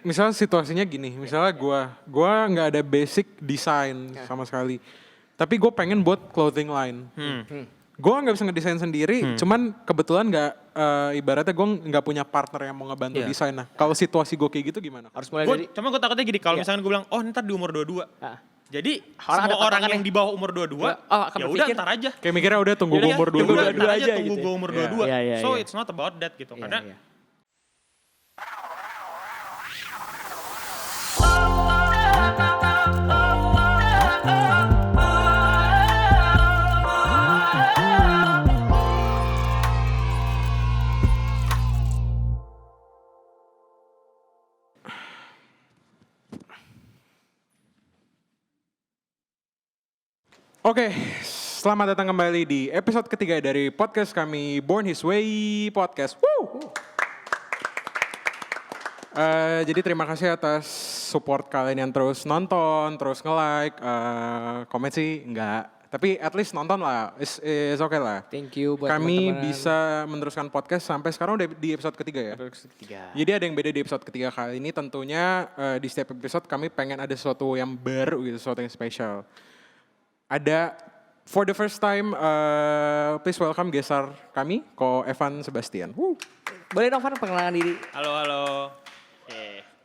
Misalnya situasinya gini, misalnya gue nggak ada basic design sama sekali, tapi gue pengen buat clothing line. Gue nggak bisa ngedesain sendiri, cuman kebetulan nggak ibaratnya gue nggak punya partner yang mau ngebantu desain. Nah, kalau situasi gue kayak gitu gimana? Harus mulai dari Cuma gue takutnya gini, kalau misalnya gue bilang, oh ntar di umur 22. Jadi Orang ada semua orang patokan yang di bawah umur 22, akan ya udah berpikir, ntar aja. Kayak mikirnya udah tunggu Yaudah, gue umur tunggu 22 Ntar dua aja aja tunggu gitu gue ya. umur Iya. 22. Iya, So iya. it's not about that gitu. Karena Oke, selamat datang kembali di episode ketiga dari podcast kami Born His Way Podcast. Woo! Jadi terima kasih atas support kalian yang terus nonton, terus nge-like, komen sih enggak. Tapi at least nonton lah, is okay lah. Thank you buat Kami teman-teman. bisa meneruskan podcast sampai sekarang udah di episode ketiga ya. Episode ketiga. Jadi ada yang beda di episode ketiga kali ini, tentunya di setiap episode kami pengen ada sesuatu yang baru gitu, sesuatu yang spesial. Ada for the first time, please welcome gestar kami, Ko Evan Sebastian. Woo. Boleh dong Van perkenalan diri. halo.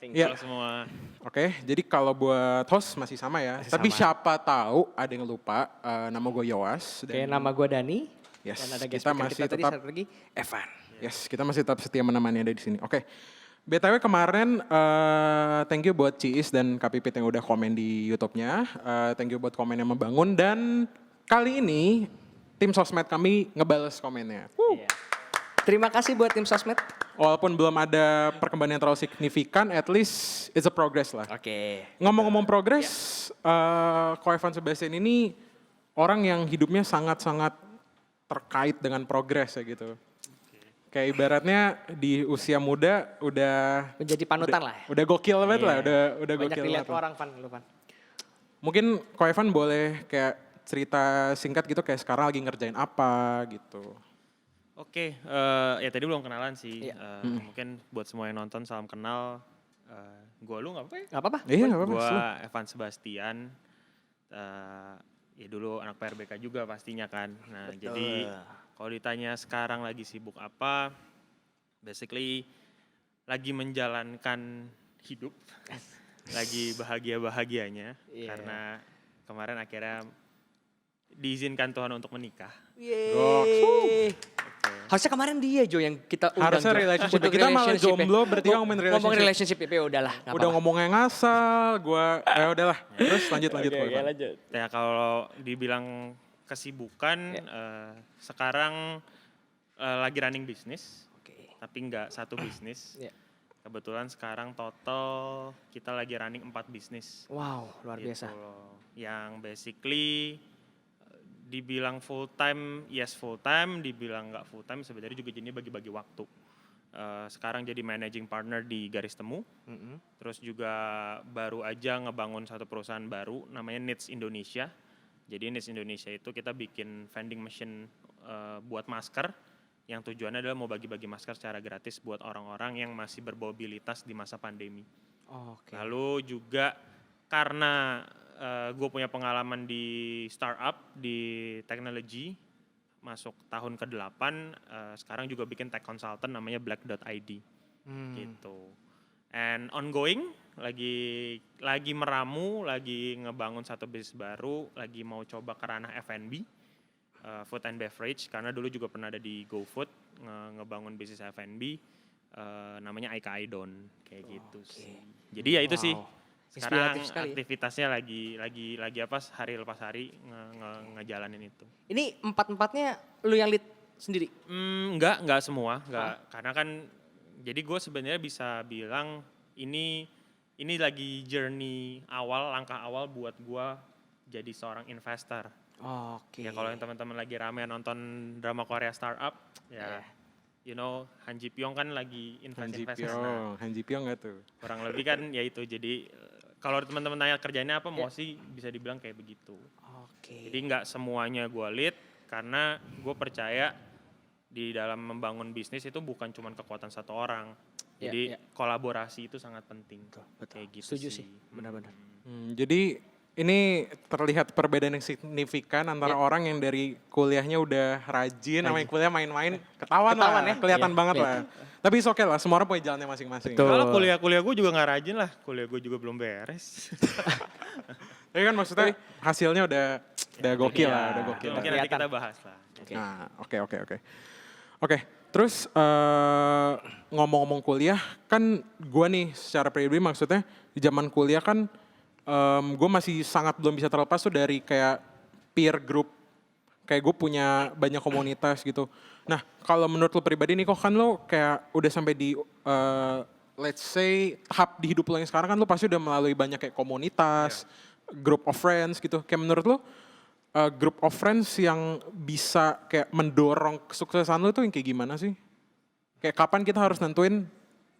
Thank you Iya. semua. Oke, jadi kalau buat host masih sama ya. Masih Tapi sama. siapa tahu ada yang lupa, nama gue Yowas. Oke, nama gue Dani. Yes, Dan ada guest kita speaker masih kita tadi tetap- satu lagi, Evan. Yes, kita masih tetap setia menemani Anda di sini. Oke. BTW kemarin thank you buat Ciis dan Kak Pipit yang udah komen di YouTube-nya. Thank you buat komen yang membangun dan kali ini tim sosmed kami ngebales komennya. Iya. Terima kasih buat tim sosmed. Walaupun belum ada perkembangan yang terlalu signifikan, at least it's a progress lah. Oke. Ngomong-ngomong progress, Ko Evan Sebastian ini orang yang hidupnya sangat-sangat terkait dengan progress ya gitu. Kayak ibaratnya di usia muda udah Menjadi panutan lah ya. udah gokil banget lah, Iya. udah Banyak gokil dilihat banget. orang Van, lu Van. Mungkin Ko Evan boleh kayak cerita singkat gitu kayak sekarang lagi ngerjain apa gitu. Oke, ya tadi belum kenalan sih. Iya. Mungkin buat semua yang nonton salam kenal. Gue lu nggak apa-apa ya? Gak apa-apa. Iya, nggak apa-apa. Gue slow. Evan Sebastian. Ya dulu anak PRBK juga pastinya kan. Nah jadi kalau ditanya sekarang lagi sibuk apa, basically lagi menjalankan hidup, lagi bahagia-bahagianya. Iya. Karena kemarin akhirnya diizinkan Tuhan untuk menikah. Yeay. Harusnya kemarin dia Jo yang kita undang. Harusnya Jo. relationship. Untuk Kita malah relationship ya. jomblo, berarti ngomongin Ngomongin relationship. relationship ya udahlah. nggak Udah apa-apa. ngomongnya ngasal, udahlah. Terus lanjut Ko Evan. lanjut. Ya kalau dibilang kesibukan, sekarang lagi running bisnis, Oke. tapi nggak satu bisnis. Iya. Kebetulan sekarang total kita lagi running 4 bisnis. Wow, luar gitu biasa. loh. Yang basically dibilang full time, yes full time, dibilang nggak full time sebenarnya juga jadinya bagi-bagi waktu. Sekarang jadi managing partner di Garis Temu, terus juga baru aja ngebangun satu perusahaan baru namanya Knits Indonesia. Jadi Knits Indonesia itu kita bikin vending machine buat masker, yang tujuannya adalah mau bagi-bagi masker secara gratis buat orang-orang yang masih bermobilitas di masa pandemi. Oke. Lalu juga karena gue punya pengalaman di startup, di technology, masuk tahun ke-8, sekarang juga bikin tech consultant namanya black.id gitu. And ongoing, lagi meramu, lagi ngebangun satu bisnis baru, lagi mau coba ke ranah F&B, food and beverage, karena dulu juga pernah ada di GoFood, ngebangun bisnis F&B, namanya Aika Aidon, kayak gitu sih. Jadi ya itu sih. Sekarang Inspiratif sekali. aktivitasnya lagi apa hari lepas hari ngejalanin itu. Ini empat-empatnya lu yang lead sendiri? Enggak semua, enggak. Karena kan jadi gue sebenarnya bisa bilang ini lagi journey awal, langkah awal buat gue jadi seorang investor. Oke. Ya kalau yang teman-teman lagi rame nonton drama Korea startup, ya you know Han Ji Pyong kan lagi Han Ji invest. Pyong nggak tuh? Kurang lebih kan ya itu. Jadi kalau teman-teman tanya kerjanya apa, mau sih bisa dibilang kayak begitu. Oke. Jadi nggak semuanya gue lead karena gue percaya di dalam membangun bisnis itu bukan cuma kekuatan satu orang. Iya, Jadi iya. kolaborasi itu sangat penting. Betul. Kayak gitu Setuju sih, sih. benar-benar. Jadi ini terlihat perbedaan yang signifikan antara orang yang dari kuliahnya udah rajin, sama yang kuliah main-main, ketahuan Ketahuan lah, ya. kelihatan Iya, banget iya. lah. Tapi oke lah, semua orang punya jalannya masing-masing. Betul. Kalau kuliah juga nggak rajin lah, kuliah gue juga belum beres. Tapi kan maksudnya hasilnya udah gokil lah, udah Itu gokil. mungkin nanti Kelihatan. kita bahas lah. Oke. Nah, oke. Terus ngomong-ngomong kuliah, kan gue nih secara pribadi maksudnya di zaman kuliah kan gue masih sangat belum bisa terlepas tuh dari kayak peer group. Kayak gue punya banyak komunitas gitu. Nah, kalau menurut lo pribadi nih kok kan lo kayak udah sampai di let's say tahap di hidup lo yang sekarang kan lo pasti udah melalui banyak kayak komunitas, group of friends gitu. Kayak menurut lo group of friends yang bisa kayak mendorong kesuksesan lo itu yang kayak gimana sih? Kayak kapan kita harus nentuin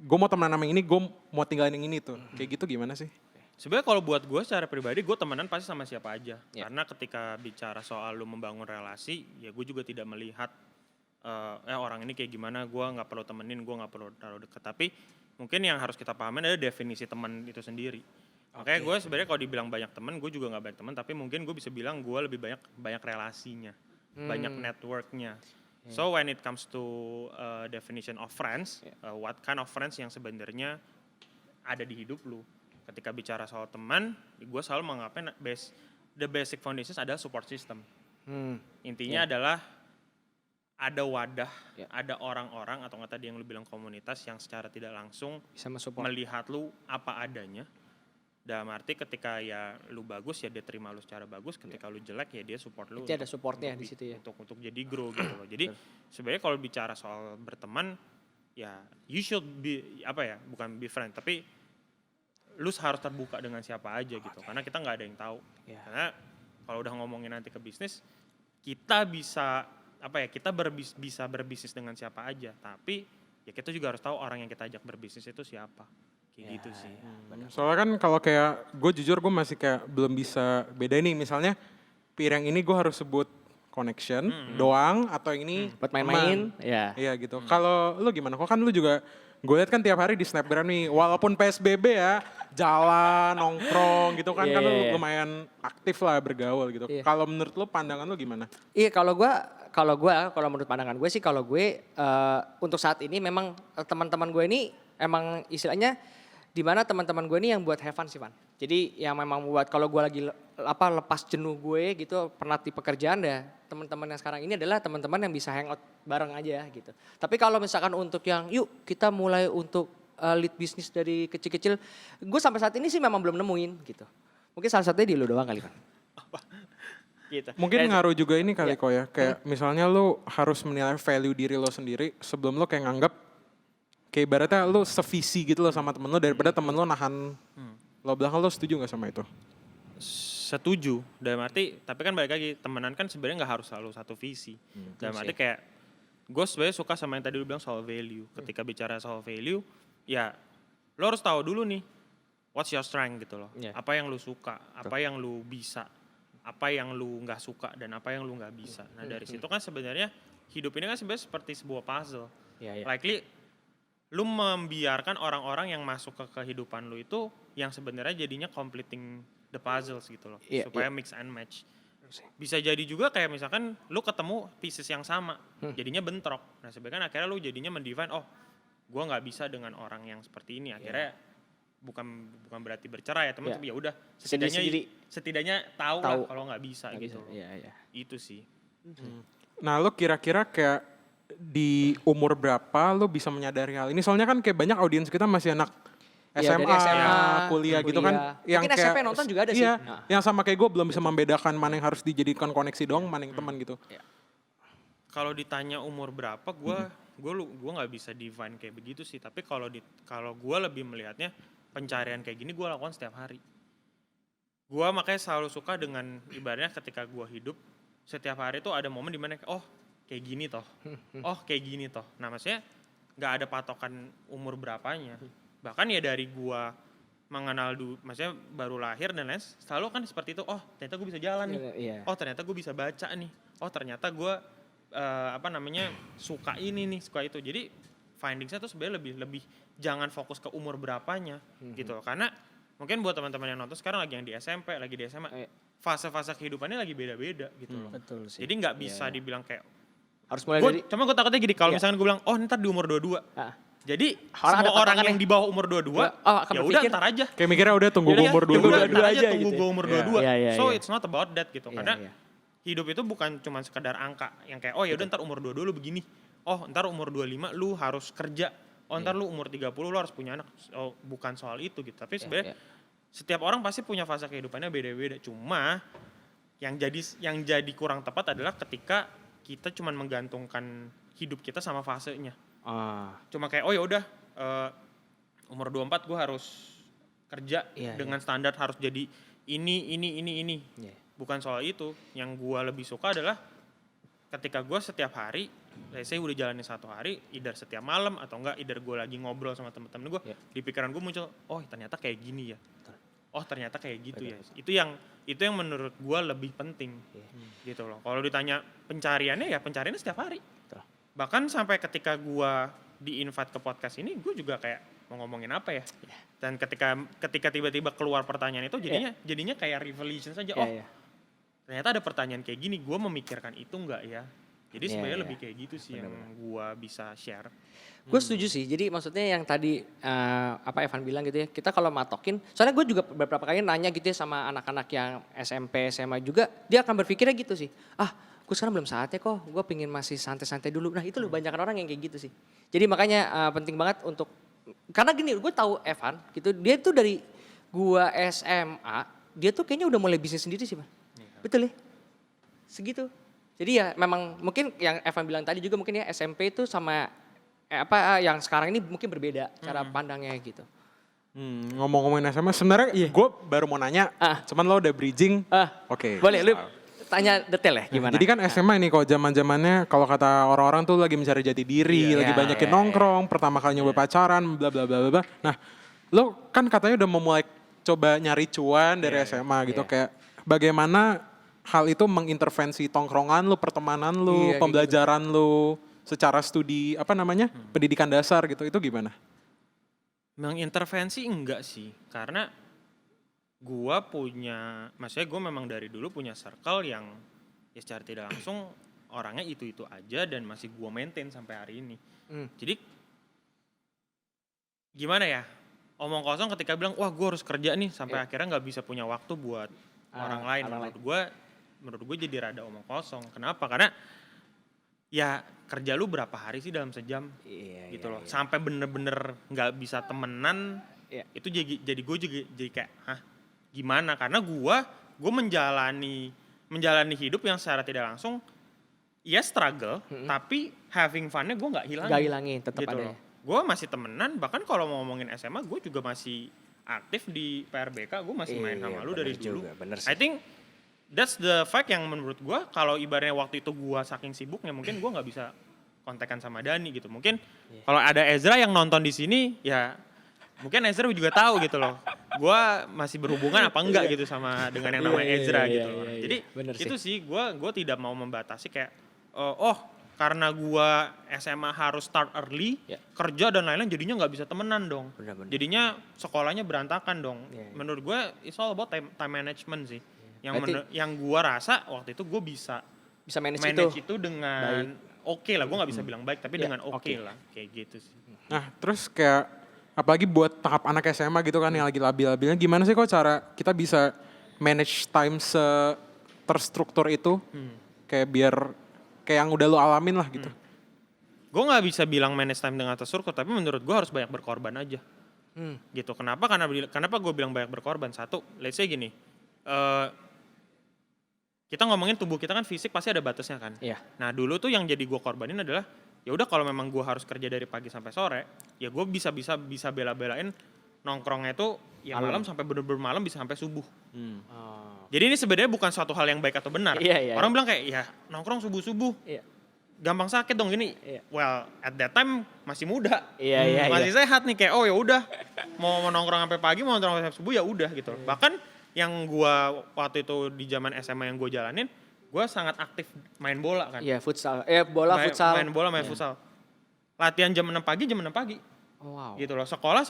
gue mau temenan sama yang ini, gue mau tinggalin yang ini tuh. Kayak gitu gimana sih? Sebenarnya kalau buat gue secara pribadi, gue temenan pasti sama siapa aja. Ya. Karena ketika bicara soal lu membangun relasi, ya gue juga tidak melihat orang ini kayak gimana, gue nggak perlu temenin, gue nggak perlu terlalu deket. Tapi mungkin yang harus kita pahamin adalah definisi teman itu sendiri. Makanya gue sebenarnya kalau dibilang banyak teman, gue juga nggak banyak teman, tapi mungkin gue bisa bilang gue lebih banyak relasinya, banyak networknya. So when it comes to definition of friends, what kind of friends yang sebenarnya ada di hidup lu? Ketika bicara soal teman, gue selalu menganggapnya the basic foundations adalah support system. Intinya adalah ada wadah, ada orang-orang atau nggak tadi yang lu bilang komunitas yang secara tidak langsung Bisa mensupport. melihat lu apa adanya. Dalam arti ketika ya lu bagus ya dia terima lu secara bagus, ketika lu jelek ya dia support lu. Itu ada supportnya di situ ya. Untuk jadi grow gitu loh. Jadi sebenarnya kalau bicara soal berteman ya you should be bukan be friend tapi lu harus terbuka dengan siapa aja gitu. Karena kita nggak ada yang tahu. Ya. Karena kalau udah ngomongin nanti ke bisnis, kita bisa bisa berbisnis dengan siapa aja, tapi ya kita juga harus tahu orang yang kita ajak berbisnis itu siapa. Kayak gitu sih. Soalnya kan kalau kayak gue jujur gue masih kayak belum bisa beda nih. Misalnya peer yang ini gue harus sebut connection doang atau yang ini Buat main-main, teman. ya. Iya gitu. Kalau lu gimana? Kok kan lu juga gue lihat kan tiap hari di Snapgram nih, walaupun PSBB ya, jalan, nongkrong gitu kan, Iya, kan lu iya, iya. lumayan aktif lah bergaul gitu. Iya. Kalau menurut lu pandangan lu gimana? Iya kalau menurut pandangan gue sih kalau gue untuk saat ini memang teman-teman gue ini emang istilahnya di mana teman-teman gue ini yang buat have fun sih Van. Jadi yang memang buat kalau gue lagi lepas jenuh gue gitu penat di pekerjaan ya teman-teman yang sekarang ini adalah teman-teman yang bisa hangout bareng aja gitu. Tapi kalau misalkan untuk yang yuk kita mulai untuk lead bisnis dari kecil-kecil, gue sampai saat ini sih memang belum nemuin gitu. Mungkin salah satunya di lu doang kali Van. Gitu. Mungkin ngaruh juga ini kali Iya. kok ya, kayak misalnya lu harus menilai value diri lo sendiri sebelum lo kayak nganggap kayak ibaratnya lu sevisi gitu loh sama temen lo daripada temen lo nahan lo belakang. Lo setuju gak sama itu? Setuju, dalam arti, tapi kan balik lagi, temenan kan sebenarnya nggak harus selalu satu visi. Dalam arti kayak, gue sebenarnya suka sama yang tadi lu bilang soal value. Ketika bicara soal value, ya lo harus tahu dulu nih, what's your strength gitu loh. Yeah. Apa yang lu suka, apa yang lu bisa, apa yang lu nggak suka, dan apa yang lu nggak bisa. Nah dari situ kan sebenarnya, hidup ini kan sebenarnya seperti sebuah puzzle. Iya, iya. Likely, lu membiarkan orang-orang yang masuk ke kehidupan lu itu, yang sebenarnya jadinya completing the puzzles gitu loh, Iya, supaya mix and match. Bisa jadi juga kayak misalkan lu ketemu pieces yang sama, jadinya bentrok. Nah sebenarnya akhirnya lu jadinya mendefine, oh gua nggak bisa dengan orang yang seperti ini. Akhirnya bukan berarti bercerai ya teman, Iya. tapi ya udah Sendiri-sendiri. setidaknya tahu lah kalau nggak bisa Nggak gitu. bisa, loh. Iya, iya. Itu sih. Nah lo kira-kira kayak di umur berapa lo bisa menyadari hal ini? Soalnya kan kayak banyak audiens kita masih anak Iya, SMA, dari SMA, kuliah gitu kan. kuliah. Mungkin SMP nonton juga ada sih. Iya, Nah. yang sama kayak gue belum bisa membedakan mana yang harus dijadikan koneksi dong, mana yang teman gitu. Kalau ditanya umur berapa, gue nggak bisa define kayak begitu sih. Tapi kalau gue lebih melihatnya pencarian kayak gini gue lakukan setiap hari. Gue makanya selalu suka dengan ibaratnya ketika gue hidup setiap hari tuh ada momen dimana oh kayak gini toh, oh kayak gini toh. Nah maksudnya nggak ada patokan umur berapanya. Bahkan ya dari gue mengenal maksudnya baru lahir dan lain selalu kan seperti itu. Oh ternyata gue bisa jalan nih. Iya. Oh ternyata gue bisa baca nih. Oh ternyata gue suka ini nih, suka itu. Jadi findingsnya tuh sebenarnya lebih jangan fokus ke umur berapanya gitu loh. Karena mungkin buat teman-teman yang nonton sekarang lagi yang di SMP, lagi di SMA, fase-fase kehidupannya lagi beda-beda gitu loh. Betul sih. Jadi nggak bisa dibilang kayak Harus mulai dari cuma gue takutnya gini, kalau misalkan gue bilang, oh ntar di umur 22. Jadi Orang ada semua orang patokannya. yang di bawah umur 22, akan ya udah berpikir, ntar aja. Kayak mikirnya udah tunggu Yaudah, umur tunggu 22 Ntar aja aja gitu tunggu ya. gue umur Iya. 22. Iya, iya, So iya. it's not about that gitu. Iya, Karena iya. hidup itu bukan cuma sekedar angka yang kayak oh ya udah ntar umur 22 lu begini. Oh ntar umur 25 lu harus kerja. Oh ntar lu umur 30 lu harus punya anak. Oh bukan soal itu gitu. Tapi sebenarnya setiap orang pasti punya fase kehidupannya beda-beda. Cuma yang jadi kurang tepat adalah ketika kita cuma menggantungkan hidup kita sama fasenya. Cuma kayak oh ya udah umur 24 gue harus kerja dengan standar harus jadi ini. Iya. Bukan soal itu. Yang gue lebih suka adalah ketika gue setiap hari, saya udah jalanin 1 hari, either setiap malam atau enggak, either gue lagi ngobrol sama temen-temen gue, di pikiran gue muncul, oh ternyata kayak gini ya. Oh ternyata kayak gitu ya. Itu yang menurut gue lebih penting. Gitu loh. Kalau ditanya pencariannya ya pencariannya setiap hari. Bahkan sampai ketika gue di-invite ke podcast ini, gue juga kayak mau ngomongin apa ya. Dan ketika tiba-tiba keluar pertanyaan itu jadinya kayak revelation saja. Ternyata ada pertanyaan kayak gini, gue memikirkan itu enggak ya. Jadi sebenarnya lebih kayak gitu sih yang gue bisa share. Gue setuju sih. Jadi maksudnya yang tadi Evan bilang gitu ya. Kita kalau matokin, soalnya gue juga beberapa kali nanya gitu ya sama anak-anak yang SMP, SMA juga, dia akan berpikirnya gitu sih. Gue sekarang belum saatnya kok. Gue pengen masih santai-santai dulu. Nah itu loh banyak orang yang kayak gitu sih. Jadi makanya penting banget untuk, karena gini, gue tahu Evan gitu, dia tuh dari gue SMA, dia tuh kayaknya udah mulai bisnis sendiri sih, Bang. Betul ya? Segitu. Jadi ya memang mungkin yang Evan bilang tadi juga mungkin ya SMP itu sama yang sekarang ini mungkin berbeda cara pandangnya gitu. Ngomong-ngomongin SMA, sebenarnya gue baru mau nanya, cuman lo udah bridging. Oke. Boleh, lu tanya detail ya gimana? Jadi kan SMA ini kok zaman-zamannya kalau kata orang-orang tuh lagi mencari jati diri, lagi banyakin nongkrong, pertama kali nyoba pacaran, bla bla bla bla. Nah, lo kan katanya udah memulai coba nyari cuan dari SMA gitu, kayak bagaimana hal itu mengintervensi tongkrongan lu, pertemanan lu, pembelajaran lu, secara studi pendidikan dasar gitu, itu gimana? Mengintervensi enggak sih, karena maksudnya gue memang dari dulu punya circle yang ya secara tidak langsung orangnya itu aja dan masih gue maintain sampai hari ini. Jadi gimana ya, omong kosong ketika bilang wah gue harus kerja nih sampai akhirnya nggak bisa punya waktu buat orang lain. Menurut gue jadi rada omong kosong. Kenapa? Karena ya kerja lu berapa hari sih dalam sejam gitu loh. Sampai bener-bener nggak bisa temenan, itu jadi gue juga jadi kayak gimana? Karena gue menjalani hidup yang secara tidak langsung struggle, tapi having fun-nya gue nggak hilangin. Nggak hilangin, tetap gitu ada. Gue masih temenan, bahkan kalau mau ngomongin SMA gue juga masih aktif di PRBK, gue masih main sama lu dari dulu. I think that's the fact yang menurut gue, kalau ibaratnya waktu itu gue saking sibuknya mungkin gue nggak bisa kontekan sama Dani gitu. Mungkin kalau ada Ezra yang nonton di sini ya mungkin Ezra juga tahu gitu loh. Gue masih berhubungan apa enggak gitu dengan yang namanya Ezra gitu loh. Jadi itu sih gue tidak mau membatasi kayak karena gue SMA harus start early, kerja dan lain-lain jadinya nggak bisa temenan dong. Jadinya sekolahnya berantakan dong. Menurut gue it's all about time management sih. Yang gue rasa waktu itu gue bisa manage itu dengan oke lah. Gue nggak bisa bilang baik tapi dengan oke lah kayak gitu sih. Nah terus kayak apalagi buat tahap anak SMA gitu kan yang lagi labil-labilnya, gimana sih kok cara kita bisa manage time terstruktur itu kayak biar kayak yang udah lo alamin lah gitu. Gue nggak bisa bilang manage time dengan terstruktur, tapi menurut gue harus banyak berkorban aja. Gitu. Kenapa gue bilang banyak berkorban? Satu, let's say gini, kita ngomongin tubuh kita kan fisik pasti ada batasnya kan. Nah dulu tuh yang jadi gue korbanin adalah ya udah kalau memang gue harus kerja dari pagi sampai sore, ya gue bisa bela-belain nongkrongnya itu ya malam sampai bener-bener malam bisa sampai subuh. Jadi ini sebenarnya bukan suatu hal yang baik atau benar. Orang bilang kayak ya nongkrong subuh-subuh. Gampang sakit dong gini. Well, at that time masih muda. Masih sehat nih kayak oh ya udah mau nongkrong sampai pagi, mau nongkrong sampai subuh ya udah gitu. Bahkan yang gua waktu itu di zaman SMA yang gue jalanin, gue sangat aktif main bola kan. Iya, futsal. Bola futsal. Main bola, main futsal. Latihan jam 6 pagi, jam 6 pagi. Oh, wow. Gitu loh. Sekolah.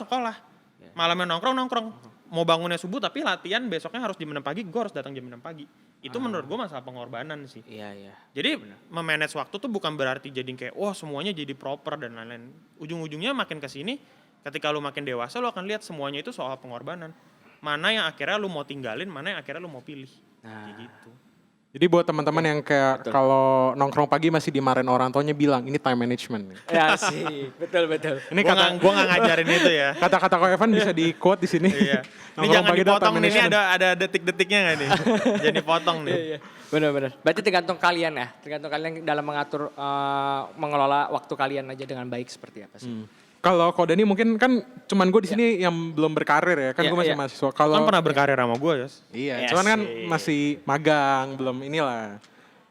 Malamnya nongkrong. Mau bangunnya subuh tapi latihan besoknya harus jam 6 pagi, gue harus datang jam 6 pagi. Itu menurut gue masalah pengorbanan sih. Iya. Jadi memanage waktu tuh bukan berarti jadi kayak wah semuanya jadi proper dan lain-lain. Ujung-ujungnya makin kesini ketika lu makin dewasa lu akan lihat semuanya itu soal pengorbanan. Mana yang akhirnya lu mau tinggalin, mana yang akhirnya lu mau pilih. Kayak gitu. Jadi buat teman-teman yang kayak kalau nongkrong pagi masih dimarahin orang tuanya bilang ini time management. Ya sih, betul. Ini Gue nggak ngajarin itu ya. kata-kata Ko Evan bisa di quote di sini. Iya. Ini Nongkrong jangan pagi dipotong time nih, ini management. ada detik-detiknya nggak nih? Jadi potong nih. Iya. Benar. Berarti tergantung kalian ya, tergantung kalian dalam mengatur, mengelola waktu kalian aja dengan baik seperti apa sih. Kalau Ko Dani mungkin kan cuman gue di sini yang belum berkarir ya, kan Iya, gue masih iya. mahasiswa. Kan Kalau pernah berkarir sama gue ya. iya, Yes, cuman kan iya. masih magang, belum inilah.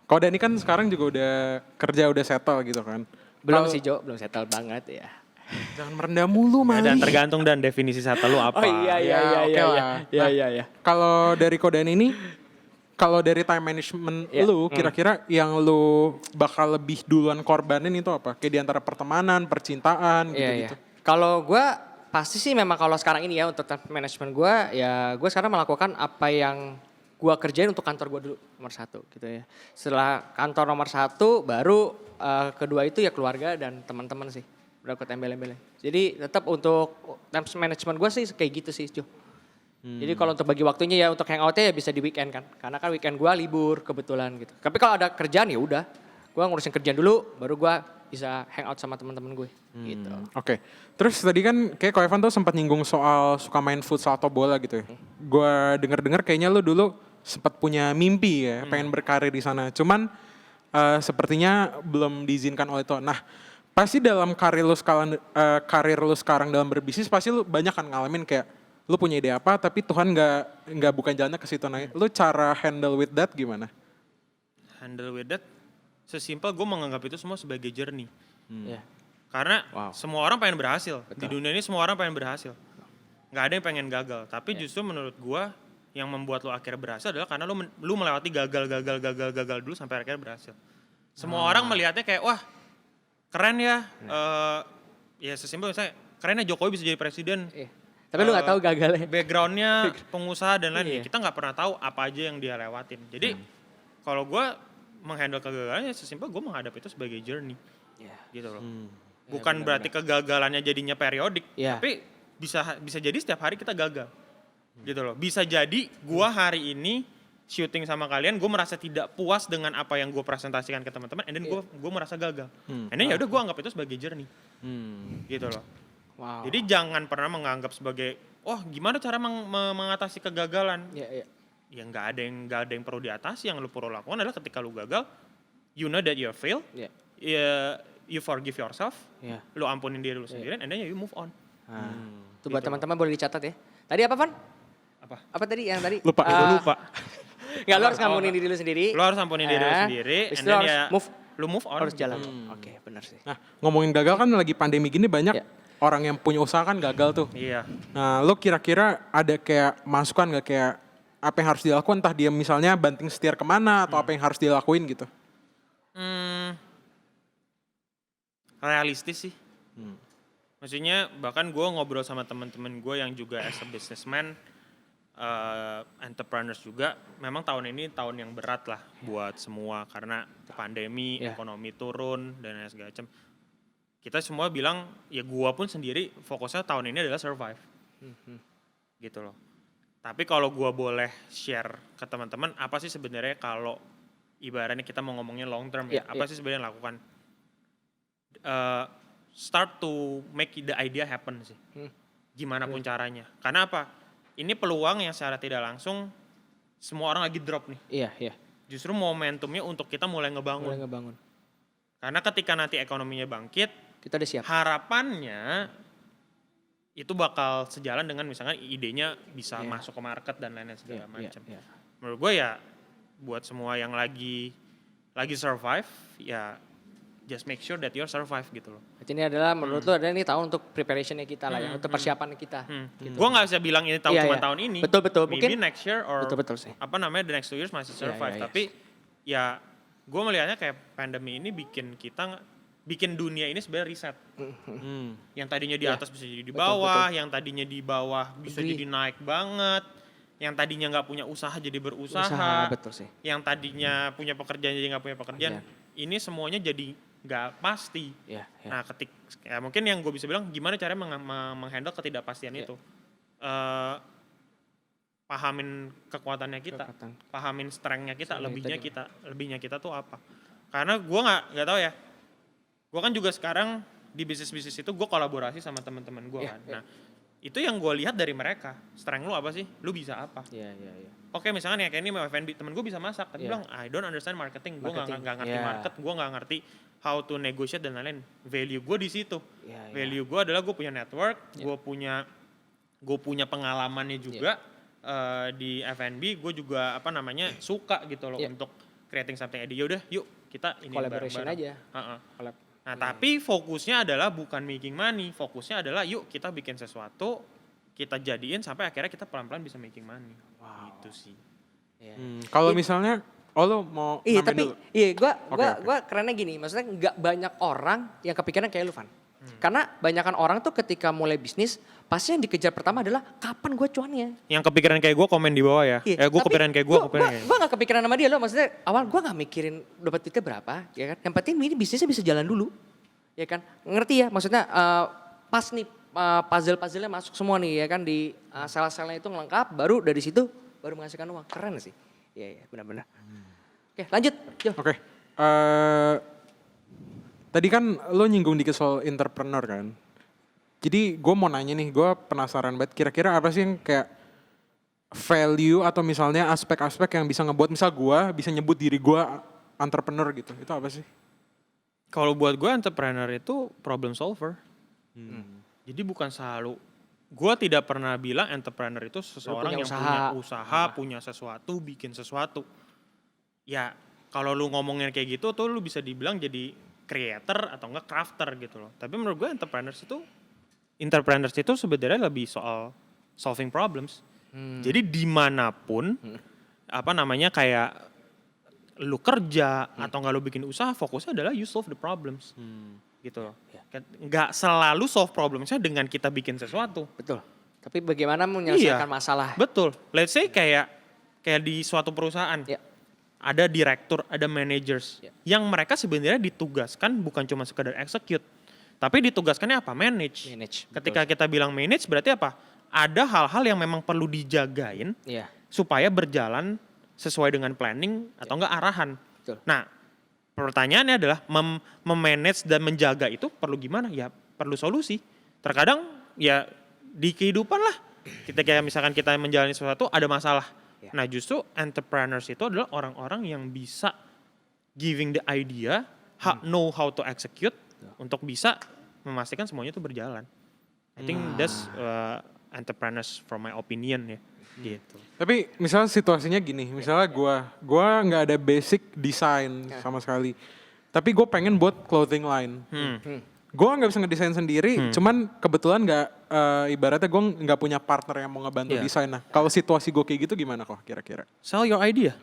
Ko Dani kan sekarang juga udah kerja, udah settle gitu kan. Belum Kalau- sih Jo, belum settle banget ya. Jangan merendah mulu Mali. Dan tergantung dan definisi satu lu apa. Oh iya. Ya, oke lah. Iya. Kalau dari Ko Dani ini, kalau dari time management Iya. lu, kira-kira yang lu bakal lebih duluan korbanin itu apa? Kayak di antara pertemanan, percintaan, gitu-gitu. Iya. Kalau gue pasti sih memang kalau sekarang ini ya untuk time management gue, ya gue sekarang melakukan apa yang gue kerjain untuk kantor gue dulu nomor 1 gitu ya. Setelah kantor nomor 1 baru kedua itu ya keluarga dan teman-teman sih. Udah ikut embel-embelnya. Jadi tetap untuk time management gue sih kayak gitu sih Jo. Jadi kalau untuk bagi waktunya ya untuk hangoutnya ya bisa di weekend kan. Karena kan weekend gue libur kebetulan gitu. Tapi kalau ada kerjaan ya udah. Gue ngurusin kerjaan dulu baru gue bisa hangout sama teman-teman gue gitu. Oke, terus tadi kan kayak Ko Evan tuh sempat nyinggung soal suka main futsal atau bola gitu ya. Gue denger-dengar kayaknya lu dulu sempat punya mimpi ya, pengen berkarir di sana. Cuman sepertinya belum diizinkan oleh Tuhan. Nah, pasti dalam karir lu sekarang dalam berbisnis pasti lu banyak kan ngalamin kayak lu punya ide apa tapi Tuhan nggak bukan jalannya ke situ. Nah, lu cara handle with that gimana? Handle with that, sesimpel gue menganggap itu semua sebagai journey. Ya. Karena Wow. semua orang pengen berhasil. Di dunia ini semua orang pengen berhasil. Nggak ada yang pengen gagal. Tapi justru menurut gue yang membuat lo akhirnya berhasil adalah karena lu melewati gagal dulu sampai akhirnya berhasil. Semua orang melihatnya kayak wah keren ya. Ya sesimpel misalnya keren ya Jokowi bisa jadi presiden. Iya. Tapi lu gak tahu gagalnya. Backgroundnya pengusaha dan lain. Iya. Kita nggak pernah tahu apa aja yang dia lewatin. Jadi kalau gue menghandle kegagalannya sesimpel gue menghadap itu sebagai journey. Iya. Gitu loh. Ya, Bukan berarti kegagalannya jadinya periodik, Iya. tapi bisa jadi setiap hari kita gagal. Gitu loh. Bisa jadi gua hari ini syuting sama kalian, gue merasa tidak puas dengan apa yang gue presentasikan ke teman-teman, and then gue merasa gagal. And then ya udah gue anggap itu sebagai journey. Gitu loh. Wow. Jadi jangan pernah menganggap sebagai, oh gimana cara mengatasi kegagalan? Iya. Ya nggak ada yang perlu diatasi. Yang lu perlu lakukan adalah ketika lu gagal, you know that you fail. Iya. You forgive yourself, Iya. lu ampunin diri lu sendirian, and then you move on. Itu buat teman-teman boleh dicatat ya. Tadi apa Van? Apa? Apa tadi yang tadi? Lupa. Gua lupa. Enggak, lu harus ngampunin diri lu sendiri. Lu harus ampunin diri lu sendiri, Habis and itu then harus ya lu move on. harus jalan. Oke, benar sih. Nah, ngomongin gagal kan lagi pandemi gini banyak Iya. orang yang punya usaha kan gagal tuh. Iya. Nah, lo kira-kira ada kayak masukan nggak kayak apa yang harus dilakukan? Entah dia misalnya banting setir kemana atau apa yang harus dilakuin gitu? Realistis sih. Maksudnya bahkan gue ngobrol sama teman-teman gue yang juga as a businessman, entrepreneurs juga, memang tahun ini tahun yang berat lah buat semua karena pandemi, Iya. ekonomi turun dan lain segala macam. Kita semua bilang, ya gue pun sendiri fokusnya tahun ini adalah survive, gitu loh. Tapi kalau gue boleh share ke teman-teman, apa sih sebenarnya kalau ibaratnya kita mau ngomongin long term ya, Iya, apa iya. sih sebenarnya yang lakukan? Start to make the idea happen sih. Gimana pun caranya. Karena apa? Ini peluang yang secara tidak langsung semua orang lagi drop nih. Iya. Justru momentumnya untuk kita mulai Mulai ngebangun. ngebangun. Karena ketika nanti ekonominya bangkit, Kita udah siap. harapannya itu bakal sejalan dengan misalkan idenya bisa Iya. masuk ke market dan lain-lain segala macam. Iya. Menurut gue ya buat semua yang lagi survive ya just make sure that you're survive gitu loh. Berarti ini adalah menurut lu adalah ini tahun untuk preparationnya kita lah ya, untuk persiapan kita. Gue nggak bisa bilang ini tahun Iya, cuma iya. tahun ini. Betul. Maybe Mungkin next year or betul sih. apa namanya the next 2 years masih survive. Iya. Tapi ya gue melihatnya kayak pandemi ini bikin dunia ini sebenarnya riset. Yang tadinya di atas bisa jadi di bawah, yang tadinya di bawah bisa Agree. jadi naik banget, yang tadinya nggak punya usaha jadi berusaha, Usaha, betul sih. yang tadinya punya pekerjaan jadi nggak punya pekerjaan. Ini semuanya jadi nggak pasti. Iya, iya. Nah, ya mungkin yang gue bisa bilang gimana caranya menghandle ketidakpastian itu. Pahamin kekuatannya kita, Kekuatan. pahamin strength-nya kita, Strength-nya lebihnya kita tuh apa. Karena gue nggak tahu ya. Gue kan juga sekarang di bisnis itu gue kolaborasi sama teman-teman gue kan. Nah, itu yang gue lihat dari mereka. Strength lu apa sih? Lu bisa apa? Iya. Oke, misalkan ya kayak ini F&B, temen gue bisa masak. Tapi bilang, I don't understand marketing. Gue nggak ngerti market, gue nggak ngerti how to negotiate dan lain-lain. Value gue di situ. Value gue adalah gue punya network, gue punya pengalamannya juga di F&B. Gue juga suka gitu loh untuk creating something idea. Yaudah, yuk kita ini Collaboration bareng-bareng. aja. Nah, tapi fokusnya adalah bukan making money. Fokusnya adalah yuk kita bikin sesuatu, kita jadiin sampai akhirnya kita pelan-pelan bisa making money. Gitu sih. Kalau misalnya, lo mau Iya, nambahin tapi dulu? gua kerennya gini, maksudnya nggak banyak orang yang kepikiran kayak lu, Van. Karena banyakan orang tuh ketika mulai bisnis, pasti yang dikejar pertama adalah kapan gue cuannya. Yang kepikiran kayak gue komen di bawah ya. Iya, Gue tapi kepikiran kayak gue, Gue gak kepikiran sama dia loh, maksudnya awal gue gak mikirin dapat duitnya berapa, ya kan. Yang penting ini bisnisnya bisa jalan dulu, ya kan. Ngerti ya, maksudnya pas nih puzzle-puzzlenya masuk semua nih, ya kan. Di sel-selnya itu lengkap, baru dari situ baru menghasilkan uang. Keren sih. Iya, benar-benar. Oke, lanjut. Jo. Oke. Tadi kan lo nyinggung dikit soal entrepreneur kan. Jadi gue mau nanya nih, gue penasaran banget kira-kira apa sih yang kayak value atau misalnya aspek-aspek yang bisa ngebuat, misal gue bisa nyebut diri gue entrepreneur gitu. Itu apa sih? Kalau buat gue entrepreneur itu problem solver. Jadi bukan selalu, gue tidak pernah bilang entrepreneur itu seseorang punya yang usaha. punya usaha, punya sesuatu, bikin sesuatu. Ya kalau lu ngomongin kayak gitu tuh lu bisa dibilang jadi creator atau enggak crafter gitu loh. Tapi menurut gue entrepreneurs itu sebenarnya lebih soal solving problems. Jadi dimanapun kayak lu kerja atau enggak lu bikin usaha, fokusnya adalah you solve the problems. Gitu loh. Enggak selalu solve problemsnya dengan kita bikin sesuatu. Betul. Tapi bagaimana menyelesaikan masalah. Betul. Let's say kayak di suatu perusahaan. Ada direktur, ada managers. Yang mereka sebenarnya ditugaskan bukan cuma sekedar execute. Tapi ditugaskannya apa? Manage. Ketika kita bilang manage berarti apa? Ada hal-hal yang memang perlu dijagain supaya berjalan sesuai dengan planning atau enggak arahan. Betul. Nah, pertanyaannya adalah memanage dan menjaga itu perlu gimana? Ya perlu solusi. Terkadang ya di kehidupan lah. Ketika misalkan kita menjalani sesuatu ada masalah. Nah justru entrepreneurs itu adalah orang-orang yang bisa giving the idea, know how to execute untuk bisa memastikan semuanya itu berjalan. I think that's entrepreneurs from my opinion ya. Gitu. Tapi misalnya situasinya gini, misalnya gue nggak ada basic design sama sekali. Tapi gue pengen buat clothing line. Gue nggak bisa ngedesain sendiri, cuman kebetulan ibaratnya gue nggak punya partner yang mau ngebantu desain. Nah, kalau situasi gue kayak gitu gimana kok kira-kira? Sell your idea.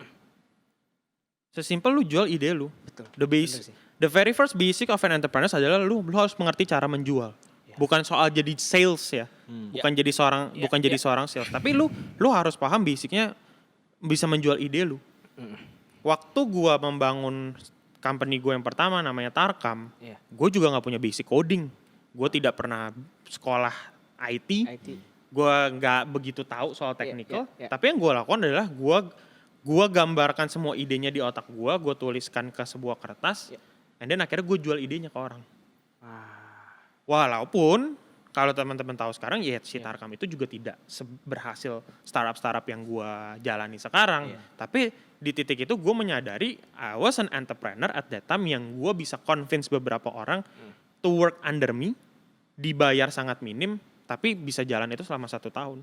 Sesimpel lu jual ide lu. Betul. The very first basic of an entrepreneur adalah lu harus mengerti cara menjual. Bukan soal jadi sales ya. Bukan jadi seorang sales, tapi lu harus paham basicnya bisa menjual ide lu. Waktu gua membangun company gue yang pertama namanya Tarkam, gue juga nggak punya basic coding, gue tidak pernah sekolah IT. Gue nggak begitu tahu soal technical, tapi yang gue lakukan adalah gue gambarkan semua idenya di otak gue tuliskan ke sebuah kertas, and then akhirnya gue jual idenya ke orang. Walaupun kalau teman-teman tahu sekarang ya si Tarkam itu juga tidak berhasil startup yang gue jalani sekarang, tapi di titik itu gue menyadari I was an entrepreneur at that time yang gue bisa convince beberapa orang to work under me, dibayar sangat minim, tapi bisa jalan itu selama 1 tahun.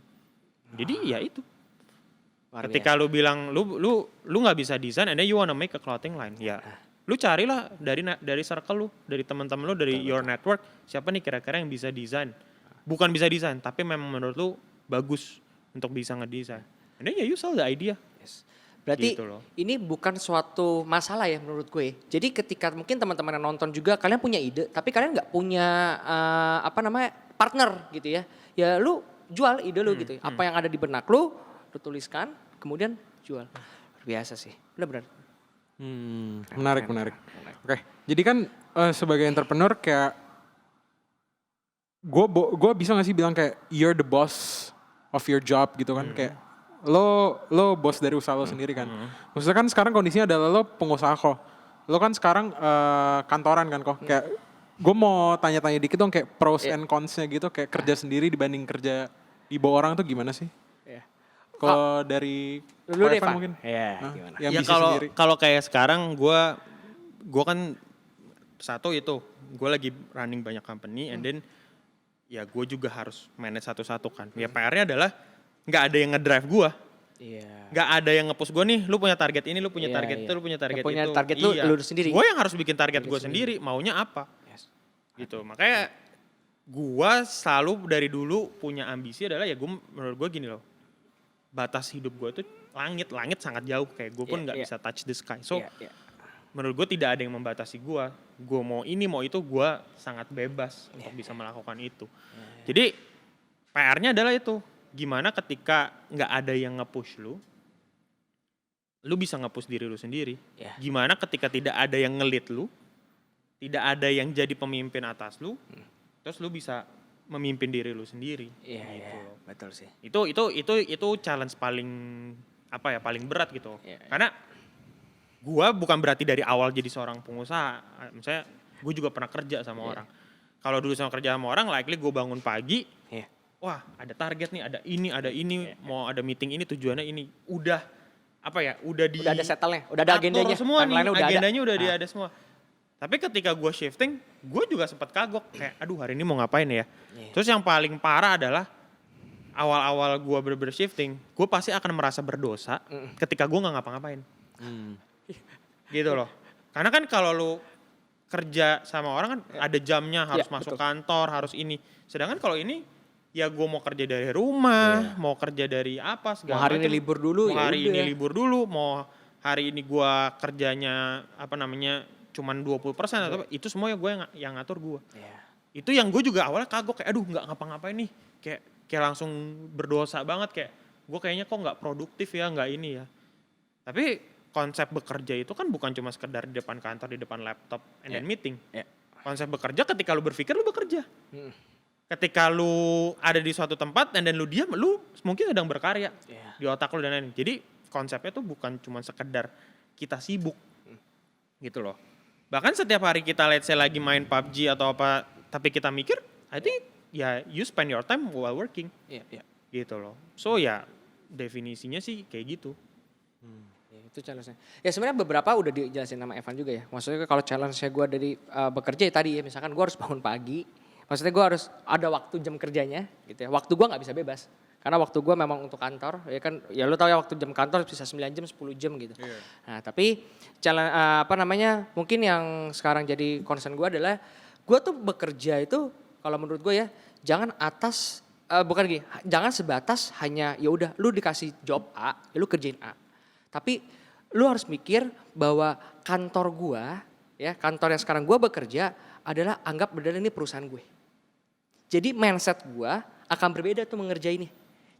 Jadi ya itu. Ketika lu bilang lu nggak bisa desain, and then you wanna make a clothing line, ya lu carilah dari circle lu, dari teman-teman lu, dari your network, siapa nih kira-kira yang bisa desain. Bukan bisa desain, tapi memang menurut lu bagus untuk bisa ngedesain. And then you sell the idea. Berarti Gitu loh. ini bukan suatu masalah ya menurut gue. Jadi ketika mungkin teman-teman yang nonton juga kalian punya ide, tapi kalian nggak punya partner gitu ya. Ya lu jual ide lu gitu. Apa yang ada di benak lu tuliskan, kemudian jual. Luar biasa sih, benar-benar. Menarik. Oke, jadi kan sebagai entrepreneur kayak gue bisa gak sih bilang kayak you're the boss of your job gitu kan, kayak lo bos dari usaha lo sendiri kan. Maksudnya kan sekarang kondisinya adalah lo pengusaha kok. Lo kan sekarang kantoran kan kok. Kayak gue mau tanya-tanya dikit dong kayak pros and cons-nya gitu, kayak kerja sendiri dibanding kerja di bawah orang tuh gimana sih? Iya. Kalau dari Lu deh, Evan Pak. mungkin. Iya, Hah? gimana? Yang Ya bisnis sendiri. kalau kayak sekarang gue kan satu itu gue lagi running banyak company and then ya gue juga harus manage satu-satu kan. Ya PR-nya adalah nggak ada yang ngedrive gue, Iya. nggak ada yang nge-push gue nih. Lu punya target ini, lu punya Iya, target iya. itu, lu punya target Yang punya itu. target lu sendiri. Gue yang harus bikin target gue sendiri. Maunya apa? Yes. Gitu. Makanya gue selalu dari dulu punya ambisi adalah ya gue menurut gue gini loh. Batas hidup gue tuh langit sangat jauh, kayak gue pun Iya, nggak iya. bisa touch the sky. So Iya. menurut gue tidak ada yang membatasi gue mau ini mau itu, gue sangat bebas untuk bisa melakukan itu. Jadi PR-nya adalah itu, gimana ketika nggak ada yang nge-push lu bisa nge-push diri lu sendiri. Iya. Gimana ketika tidak ada yang nge-lead lu, tidak ada yang jadi pemimpin atas lu, terus lu bisa memimpin diri lu sendiri. Iya, Gitu iya. loh. Betul sih. Itu challenge paling paling berat gitu. Iya, iya. Karena gua bukan berarti dari awal jadi seorang pengusaha. Misalnya gue juga pernah kerja sama orang. Kalau dulu sama kerja sama orang, likely gue bangun pagi, Iya. wah ada target nih, ada ini, mau ada meeting ini, tujuannya ini. Udah udah Udah ada settle-nya, udah ada atur agendanya. semua nih, Timeline-nya udah ada. agendanya udah Nah. ada semua. Tapi ketika gue shifting, gue juga sempat kagok kayak, aduh hari ini mau ngapain ya. Iya. Terus yang paling parah adalah awal-awal gue bener-bener shifting, gue pasti akan merasa berdosa ketika gue nggak ngapa-ngapain. Gitu loh. Karena kan kalau lu kerja sama orang kan ada jamnya, harus Iya, masuk betul. kantor, harus ini. Sedangkan kalau ini ya gue mau kerja dari rumah, mau kerja dari apa segala Mau hari ini macem. libur dulu, Mau ya hari udah. ini libur dulu, mau hari ini gue kerjanya cuman 20% atau apa, itu semua ya gue yang ngatur gue. Iya. Itu yang gue juga awalnya kagok kayak aduh nggak ngapa-ngapain nih, kayak langsung berdosa banget, kayak gue kayaknya kok nggak produktif ya, nggak ini ya. Tapi konsep bekerja itu kan bukan cuma sekedar di depan kantor, di depan laptop and then meeting. Iya. Konsep bekerja ketika lu berpikir lu bekerja. Ketika lu ada di suatu tempat and then lu diam, lu mungkin sedang berkarya di otak lu dan lain. Jadi konsepnya tuh bukan cuma sekedar kita sibuk gitu loh. Bahkan setiap hari kita let's say lagi main PUBG atau apa, tapi kita mikir, I think ya you spend your time while working Iya. gitu loh. So ya definisinya sih kayak gitu. Ya, itu challenge-nya. Ya sebenarnya beberapa udah dijelasin sama Evan juga ya. Maksudnya kalau challenge-nya gue dari bekerja ya tadi ya, misalkan gue harus bangun pagi. Maksudnya gue harus ada waktu jam kerjanya gitu ya. Waktu gue gak bisa bebas. Karena waktu gue memang untuk kantor, ya kan, ya lu tahu ya waktu jam kantor bisa 9 jam, 10 jam gitu. Nah tapi mungkin yang sekarang jadi concern gue adalah, gue tuh bekerja itu kalau menurut gue ya, jangan jangan sebatas hanya ya udah lu dikasih job A, ya lu kerjain A. Tapi lu harus mikir bahwa kantor gue, ya kantor yang sekarang gue bekerja adalah anggap benar ini perusahaan gue. Jadi mindset gue akan berbeda tuh mengerjainnya.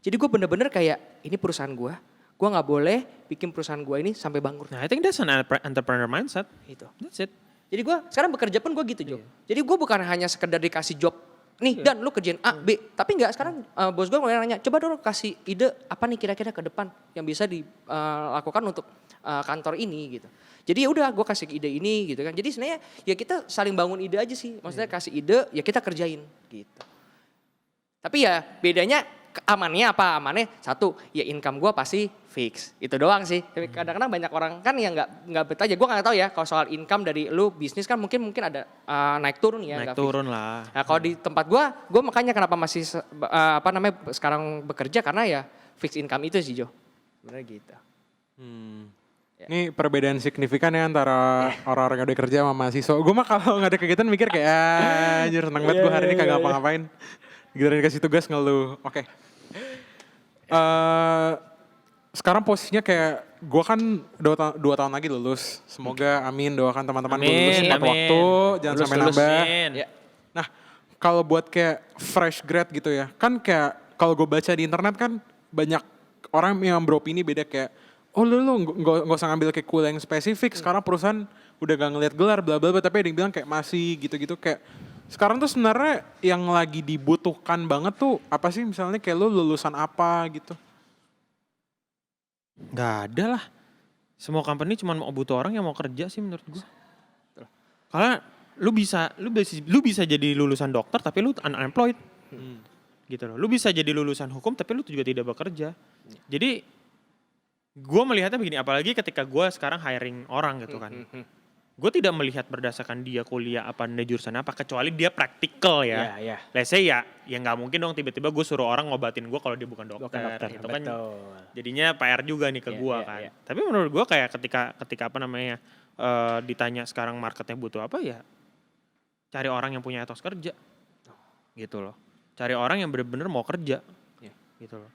Jadi gue bener-bener kayak ini perusahaan gue gak boleh bikin perusahaan gue ini sampai bangkrut. Nah, I think that's an entrepreneur mindset. Gitu. That's it. Jadi gue sekarang bekerja pun gue gitu Jo. Jadi gue bukan hanya sekedar dikasih job nih dan lu kerjain A, B. Tapi enggak, sekarang bos gue mulai nanya, coba dong kasih ide apa nih kira-kira ke depan yang bisa dilakukan untuk kantor ini gitu. Jadi ya udah gue kasih ide ini gitu kan. Jadi sebenarnya ya kita saling bangun ide aja sih. Maksudnya kasih ide ya kita kerjain gitu. Tapi ya bedanya amannya apa? Amannya satu, ya income gue pasti fix. Itu doang sih. Tapi kadang-kadang banyak orang kan yang nggak betah aja. Gue nggak tahu ya kalau soal income dari lu bisnis kan mungkin ada naik turun ya. Naik nggak fix. turun lah. Nah kalau di tempat gue makanya kenapa masih sekarang bekerja karena ya fix income itu sih Jo. Bener gitu. Ya. Ini perbedaan signifikan ya antara orang-orang yang udah kerja sama mahasiswa. Gue mah kalau nggak ada kegiatan mikir kayak anjir seneng banget gue hari ini kagak ngapa-ngapain. Giliran dikasih tugas ngeluh. Oke. sekarang posisinya kayak gue kan 2 tahun lagi lulus. Semoga amin doakan teman-teman gue lulus tepat waktu, jangan sampai nambah. Ya. Nah, kalau buat kayak fresh grad gitu ya, kan kayak kalau gue baca di internet kan banyak orang yang beropini beda kayak, oh lu nggak usah ngambil kayak kuliah yang spesifik, sekarang perusahaan udah gak ngeliat gelar bla bla bla, tapi ada yang bilang kayak masih gitu-gitu kayak. Sekarang tuh sebenarnya yang lagi dibutuhkan banget tuh apa sih, misalnya kayak lu lulusan apa gitu? Nggak ada lah. Semua company cuma mau butuh orang yang mau kerja sih menurut gue. Karena lu bisa jadi lulusan dokter tapi lu unemployed. Gitu loh. Lu bisa jadi lulusan hukum tapi lu juga tidak bekerja. Jadi gue melihatnya begini, apalagi ketika gue sekarang hiring orang gitu kan. Gue tidak melihat berdasarkan dia kuliah apa, dia jurusan apa, kecuali dia praktikal ya. Let's say ya nggak mungkin dong tiba-tiba gue suruh orang ngobatin gue kalau dia bukan dokter. Itu kan jadinya PR juga nih ke gue kan. Tapi menurut gue kayak ketika apa namanya ditanya sekarang marketnya butuh apa ya, cari orang yang punya etos kerja, gitu loh. Cari orang yang benar-benar mau kerja, gitu loh.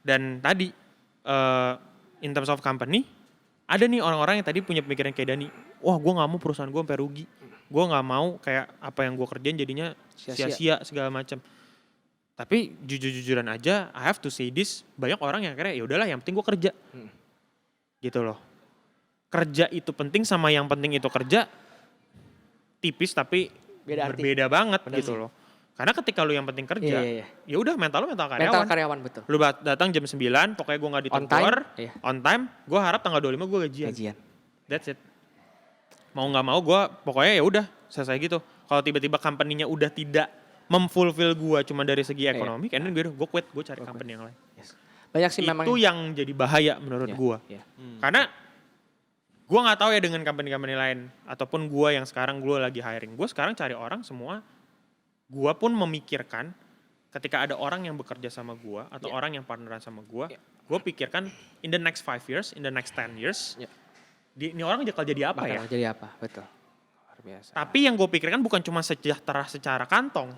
Dan tadi in terms of company, ada nih orang-orang yang tadi punya pemikiran kayak Dani. Wah, gue nggak mau perusahaan gue sampai rugi. Gue nggak mau kayak apa yang gue kerjain jadinya sia-sia segala macam. Tapi jujur-jujuran aja, I have to say this, banyak orang yang akhirnya ya udahlah, yang penting gue kerja, gitu loh. Kerja itu penting sama yang penting itu kerja tipis tapi berbeda banget gitu loh. Karena ketika lu yang penting kerja, ya udah mental lu mental karyawan. Mental karyawan, betul. Lu datang jam 9, pokoknya gue nggak ditegur, on time, gue harap tanggal 25 gue gajian. That's it. Mau nggak mau gue pokoknya ya udah selesai gitu. Kalau tiba-tiba company-nya udah tidak memfulfill gue cuma dari segi ekonomi, and then gue quit, gue cari company yang lain. Banyak sih memang. Itu yang jadi bahaya menurut gue. Karena gue nggak tahu ya dengan company-company lain, ataupun gue yang sekarang gue lagi hiring. Gue sekarang cari orang semua. Gue pun memikirkan ketika ada orang yang bekerja sama gue atau orang yang partneran sama gue pikirkan in the next 5 years, in the next 10 years, ini orang bakal jadi apa ya? Jadi apa, betul. Luar biasa. Tapi yang gue pikirkan bukan cuma sejahtera secara kantong.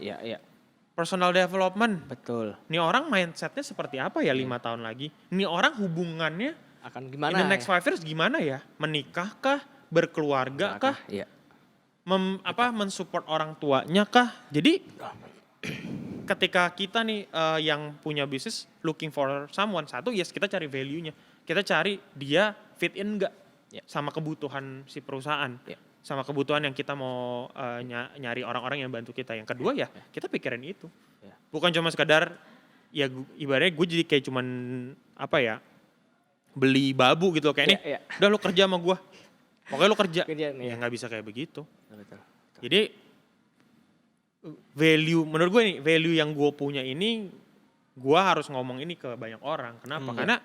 Personal development. Betul. Ini orang mindsetnya seperti apa ya 5 tahun lagi? Ini orang hubungannya akan gimana? In the next 5 years gimana ya? Menikah kah? Berkeluarga kah? Mensupport orang tuanya kah? Jadi ketika kita nih yang punya bisnis looking for someone, satu kita cari value-nya. Kita cari dia fit in enggak sama kebutuhan si perusahaan. Sama kebutuhan yang kita mau nyari orang-orang yang bantu kita. Yang kedua kita pikirin itu. Bukan cuma sekadar ya ibaratnya gue jadi kayak cuman beli babu gitu kayak nih. Udah lu kerja sama gue. Pokoknya lu kerja. Ya nggak bisa kayak begitu. Betul. Jadi menurut gue nih, value yang gue punya ini, gue harus ngomong ini ke banyak orang. Kenapa? Karena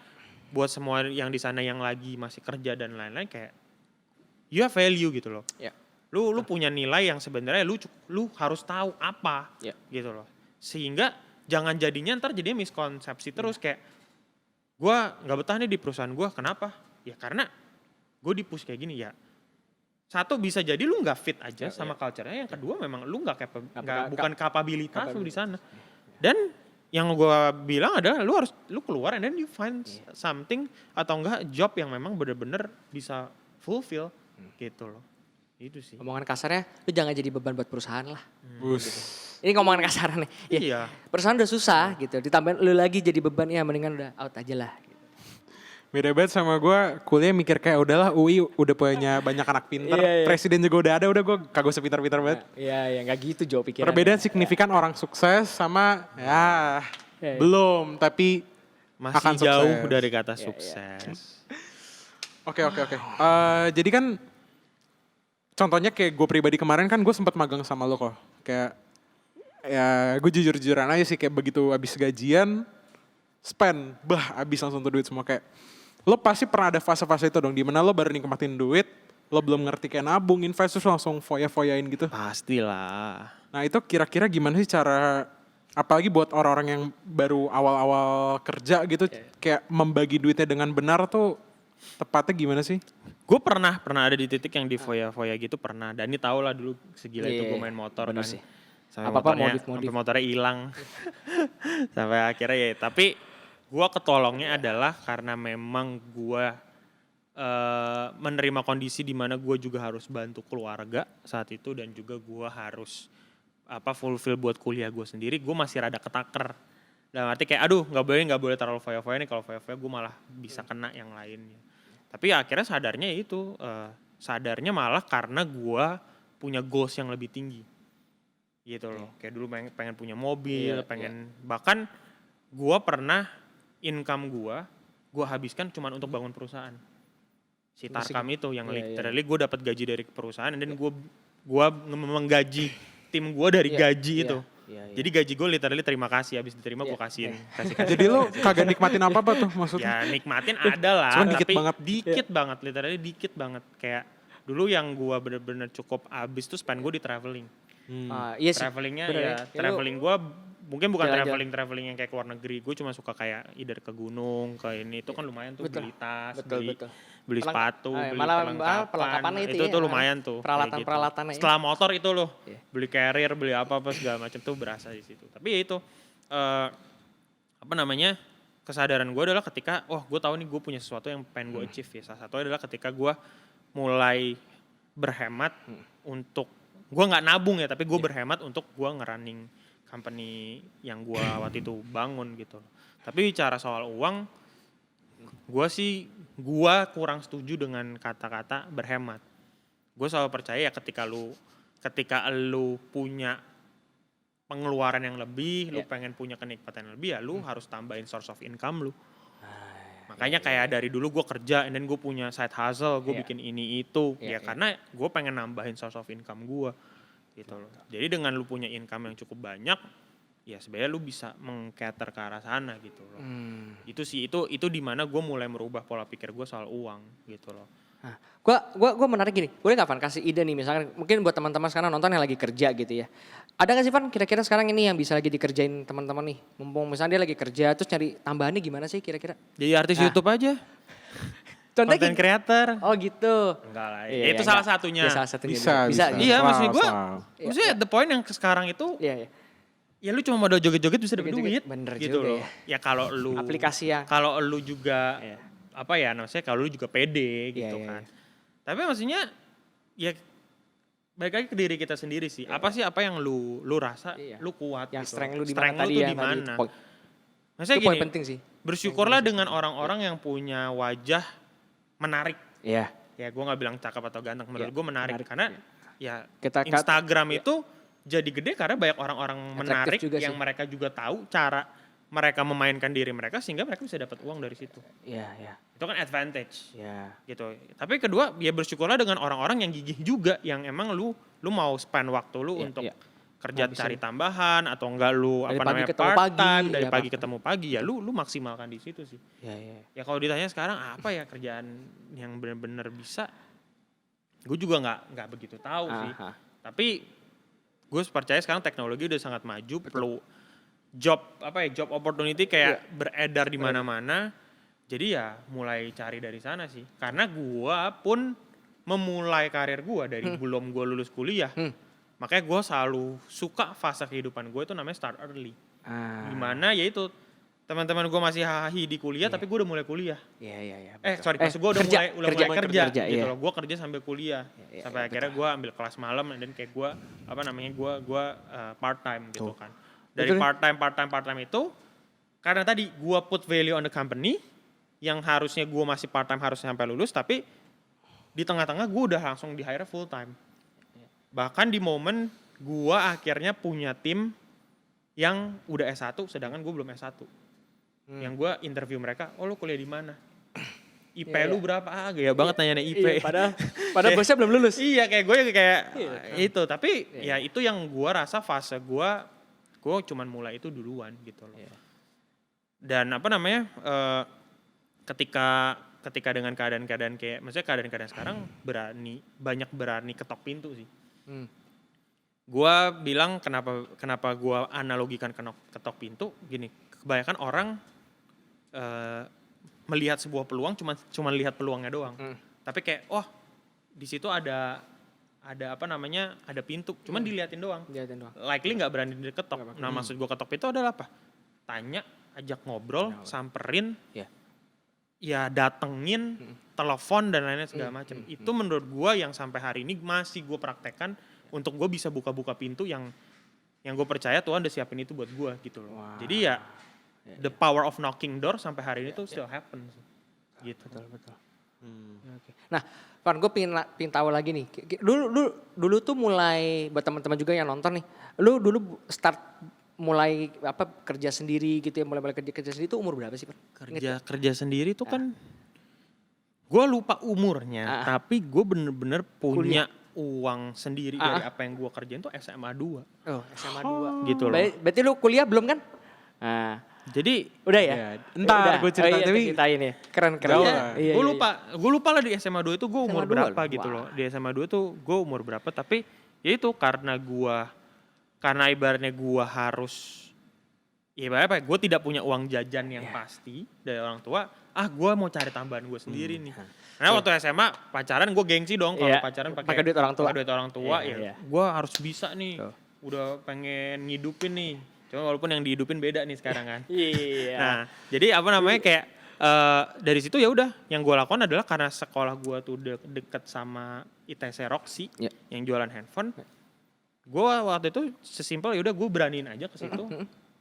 buat semua yang di sana yang lagi masih kerja dan lain-lain kayak, you have value gitu loh. Lu punya nilai yang sebenarnya lu harus tahu apa gitu loh. Sehingga jangan jadinya ntar jadinya miskonsepsi terus kayak, gue nggak betah nih di perusahaan gue. Kenapa? Ya karena gue di-push kayak gini ya. Satu bisa jadi lu nggak fit aja sama culture-nya. Yang kedua memang lu bukan kapabilitas lu di sana. Dan yang gue bilang adalah lu keluar and then you find something atau enggak job yang memang benar-benar bisa fulfill gitu loh. Itu sih. Omongan kasarnya, lu jangan jadi beban buat perusahaan lah. Gitu. Ini ngomongan kasarnya nih. Iya. Perusahaan udah susah gitu, ditambahin lu lagi jadi beban, ya mendingan udah out aja lah. Beda banget sama gue, kuliah mikir kayak udahlah UI udah punya banyak anak pinter, presiden juga udah ada, udah gue kagak usah pintar-pintar banget. Iya, gak gitu jauh pikiran. Perbedaan signifikan orang sukses sama belum, tapi masih akan jauh sukses. dari kata sukses. Oke. Jadi kan contohnya kayak gue pribadi kemarin kan gue sempat magang sama lo kok. Kayak ya gue jujur-jujuran aja sih, kayak begitu abis gajian, spend, abis langsung tuh duit semua. Kayak lo pasti pernah ada fase-fase itu dong, dimana lo baru nikmatin duit, lo belum ngerti kayak nabung, invest, terus langsung foya-foyain gitu. Pastilah. Nah itu kira-kira gimana sih cara, apalagi buat orang-orang yang baru awal-awal kerja gitu, kayak membagi duitnya dengan benar tuh tepatnya gimana sih? Gue pernah ada di titik yang di foya-foya gitu pernah. Dani tau lah dulu segila itu gue main motor kan. Sih. Sampai motornya hilang. Sampai akhirnya tapi Gue ketolongnya adalah karena memang gue menerima kondisi di mana gue juga harus bantu keluarga saat itu dan juga gue harus fulfill buat kuliah gue sendiri. Gue masih rada ketaker. Dalam arti kayak aduh nggak boleh terlalu foya-foya nih, kalau foya-foya gue malah bisa kena yang lainnya. Tapi akhirnya sadarnya malah karena gue punya goals yang lebih tinggi gitu loh. Kayak dulu pengen punya mobil, bahkan gue pernah income gue habiskan cuma untuk bangun perusahaan. Si Tarkam itu yang literally gue dapat gaji dari perusahaan dan gue menggaji tim gue dari gaji itu. Jadi gaji gue literally terima kasih, habis diterima gue kasihin. Jadi lo kagak nikmatin apa-apa tuh maksudnya? Ya nikmatin ada lah, Cuman dikit banget, literally dikit banget. Kayak dulu yang gue bener-bener cukup habis tuh spend gue di traveling. Iya sih. Travelingnya Bener ya, traveling gue mungkin bukan jalan-jalan. traveling yang kayak ke luar negeri. Gue cuma suka kayak either ke gunung, ke ini itu kan lumayan tuh, beli tas, beli sepatu, beli perlengkapan itu tuh lumayan tuh. Peralatan-peralatannya. Setelah motor itu loh, beli carrier, beli apa segala macam tuh berasa di situ. Tapi ya itu kesadaran gue adalah ketika gue tahu nih gue punya sesuatu yang pengen gue achieve ya. Salah satu adalah ketika gue mulai berhemat untuk, gue nggak nabung ya, tapi gue berhemat untuk gue ngerunning company yang gue waktu itu bangun gitu. Tapi bicara soal uang, gue kurang setuju dengan kata-kata berhemat. Gue selalu percaya ya ketika lu punya pengeluaran yang lebih, lu pengen punya kenikmatan yang lebih, ya lu harus tambahin source of income lu. Makanya kayak dari dulu gue kerja, and then gue punya side hustle, gue bikin ini itu, karena gue pengen nambahin source of income gue. Gitu loh. Jadi dengan lu punya income yang cukup banyak, ya sebenarnya lu bisa meng-cater ke arah sana gitu loh. Itu sih, itu di mana gue mulai merubah pola pikir gue soal uang gitu loh. Nah, gua menarik gini, boleh nggak Van kasih ide nih, misalkan mungkin buat teman-teman sekarang nonton yang lagi kerja gitu ya. Ada nggak sih Van kira-kira sekarang ini yang bisa lagi dikerjain teman-teman nih, mumpung misalnya dia lagi kerja terus cari tambahannya gimana sih kira-kira? Jadi artis YouTube aja. Contohnya Content creator. Oh gitu. Enggak lah. Iya, itu salah satunya. Ya, salah satunya. Bisa. Iya, maksud gue. Wow. Maksudnya the point yang sekarang itu. Iya. Ya lu cuma modal joget-joget bisa dapat duit. Bener gitu juga loh. Ya kalau lu. Aplikasi ya. Kalau lu juga. Kalau lu juga pede gitu kan. Tapi maksudnya. Ya balik lagi ke diri kita sendiri sih. Apa sih apa yang lu rasa lu kuat yang gitu. strength lu di Strength mana lu tadi tuh ya. di mana. Maksudnya Itu poin gini. penting sih. Bersyukurlah dengan orang-orang yang punya wajah menarik. Iya. Ya gue gak bilang cakep atau ganteng, menurut gue menarik. Karena ya Kita Instagram itu jadi gede karena banyak orang-orang menarik yang sih. mereka juga tahu cara mereka memainkan diri mereka sehingga mereka bisa dapat uang dari situ. Iya. Itu kan advantage. Iya. Gitu. Tapi kedua, ya bersyukurlah dengan orang-orang yang gigih juga, yang emang lu mau spend waktu lu untuk kerja cari tambahan atau enggak lu part time dari pagi ketemu pagi, ya lu maksimalkan di situ sih. Iya. Ya kalau ditanya sekarang apa ya kerjaan yang benar-benar bisa, gue juga nggak begitu tahu sih. Tapi gue percaya sekarang teknologi udah sangat maju, perlu job opportunity kayak beredar di mana-mana. Jadi ya mulai cari dari sana sih. Karena gue pun memulai karir gue dari belum gue lulus kuliah. Makanya gue selalu suka fase kehidupan gue itu namanya start early. Dimana yaitu teman-teman gue masih hahi di kuliah, tapi gue udah mulai kuliah. Iya. Maksud gue udah mulai kerja gitu loh. Gue kerja sambil kuliah, sampai akhirnya gue ambil kelas malam, dan kayak gue gue part time gitu kan. Dari part time itu, karena tadi gue put value on the company, yang harusnya gue masih part time harusnya sampai lulus, tapi di tengah-tengah gue udah langsung di hire full time. Bahkan di momen gue akhirnya punya tim yang udah S1 sedangkan gue belum S1. Yang gue interview mereka, lu kuliah di mana? IP lu berapa? Gaya banget nanya IP. Padahal bosnya belum lulus. Iya, kayak gue itu. Tapi ya itu yang gue rasa fase gue cuman mulai itu duluan gitu loh. Dan ketika dengan keadaan-keadaan kayak, maksudnya keadaan-keadaan sekarang banyak berani ketok pintu sih. Gue bilang kenapa gue analogikan ketok pintu gini, kebanyakan orang melihat sebuah peluang cuma lihat peluangnya doang. Tapi kayak di situ ada pintu, cuman diliatin doang. Likely nggak berani diketok. Nah maksud gue ketok pintu adalah apa? Tanya ajak ngobrol, samperin, Iya. ya datengin, telepon dan lain-lain segala macam. Itu menurut gue yang sampai hari ini masih gue praktekkan untuk gue bisa buka-buka pintu yang gue percaya Tuhan udah siapin itu buat gue gitu loh. Wow. Jadi ya the power of knocking door sampai hari ini tuh still happen gitu. Betul. Oke. Nah, Van, gue pingin tahu lagi nih. Dulu tuh mulai buat teman-teman juga yang nonton nih. Lu dulu start mulai kerja sendiri gitu ya, mulai kerja sendiri tuh umur berapa sih, Van? Kerja sendiri tuh kan gue lupa umurnya, tapi gue bener-bener punya uang sendiri dari apa yang gue kerjain tuh SMA 2. Oh, SMA 2. Gitu loh. Berarti lu kuliah belum kan? Nah, Jadi udah ya? Ntar gue cerita, tapi ceritain ya. Keren. Iya, gue lupa lah di SMA 2 itu gue umur SMA 2 berapa loh. gitu Wah. loh. Di SMA 2 tuh gue umur berapa, tapi ya itu karena ibaratnya gue harus, ya ibaratnya gue tidak punya uang jajan yang pasti dari orang tua, gue mau cari tambahan gue sendiri nih. Karena waktu SMA pacaran gue gengsi dong kalau pacaran pakai duit orang tua. pakai duit orang tua, Iya. gue harus bisa nih. Udah pengen ngidupin nih. Cuma walaupun yang dihidupin beda nih sekarang kan. Iya. Nah, jadi kayak dari situ ya udah yang gue lakukan adalah karena sekolah gue tuh deket sama ITC Roxy yang jualan handphone. Gue waktu itu sesimpel ya udah gue beraniin aja ke situ.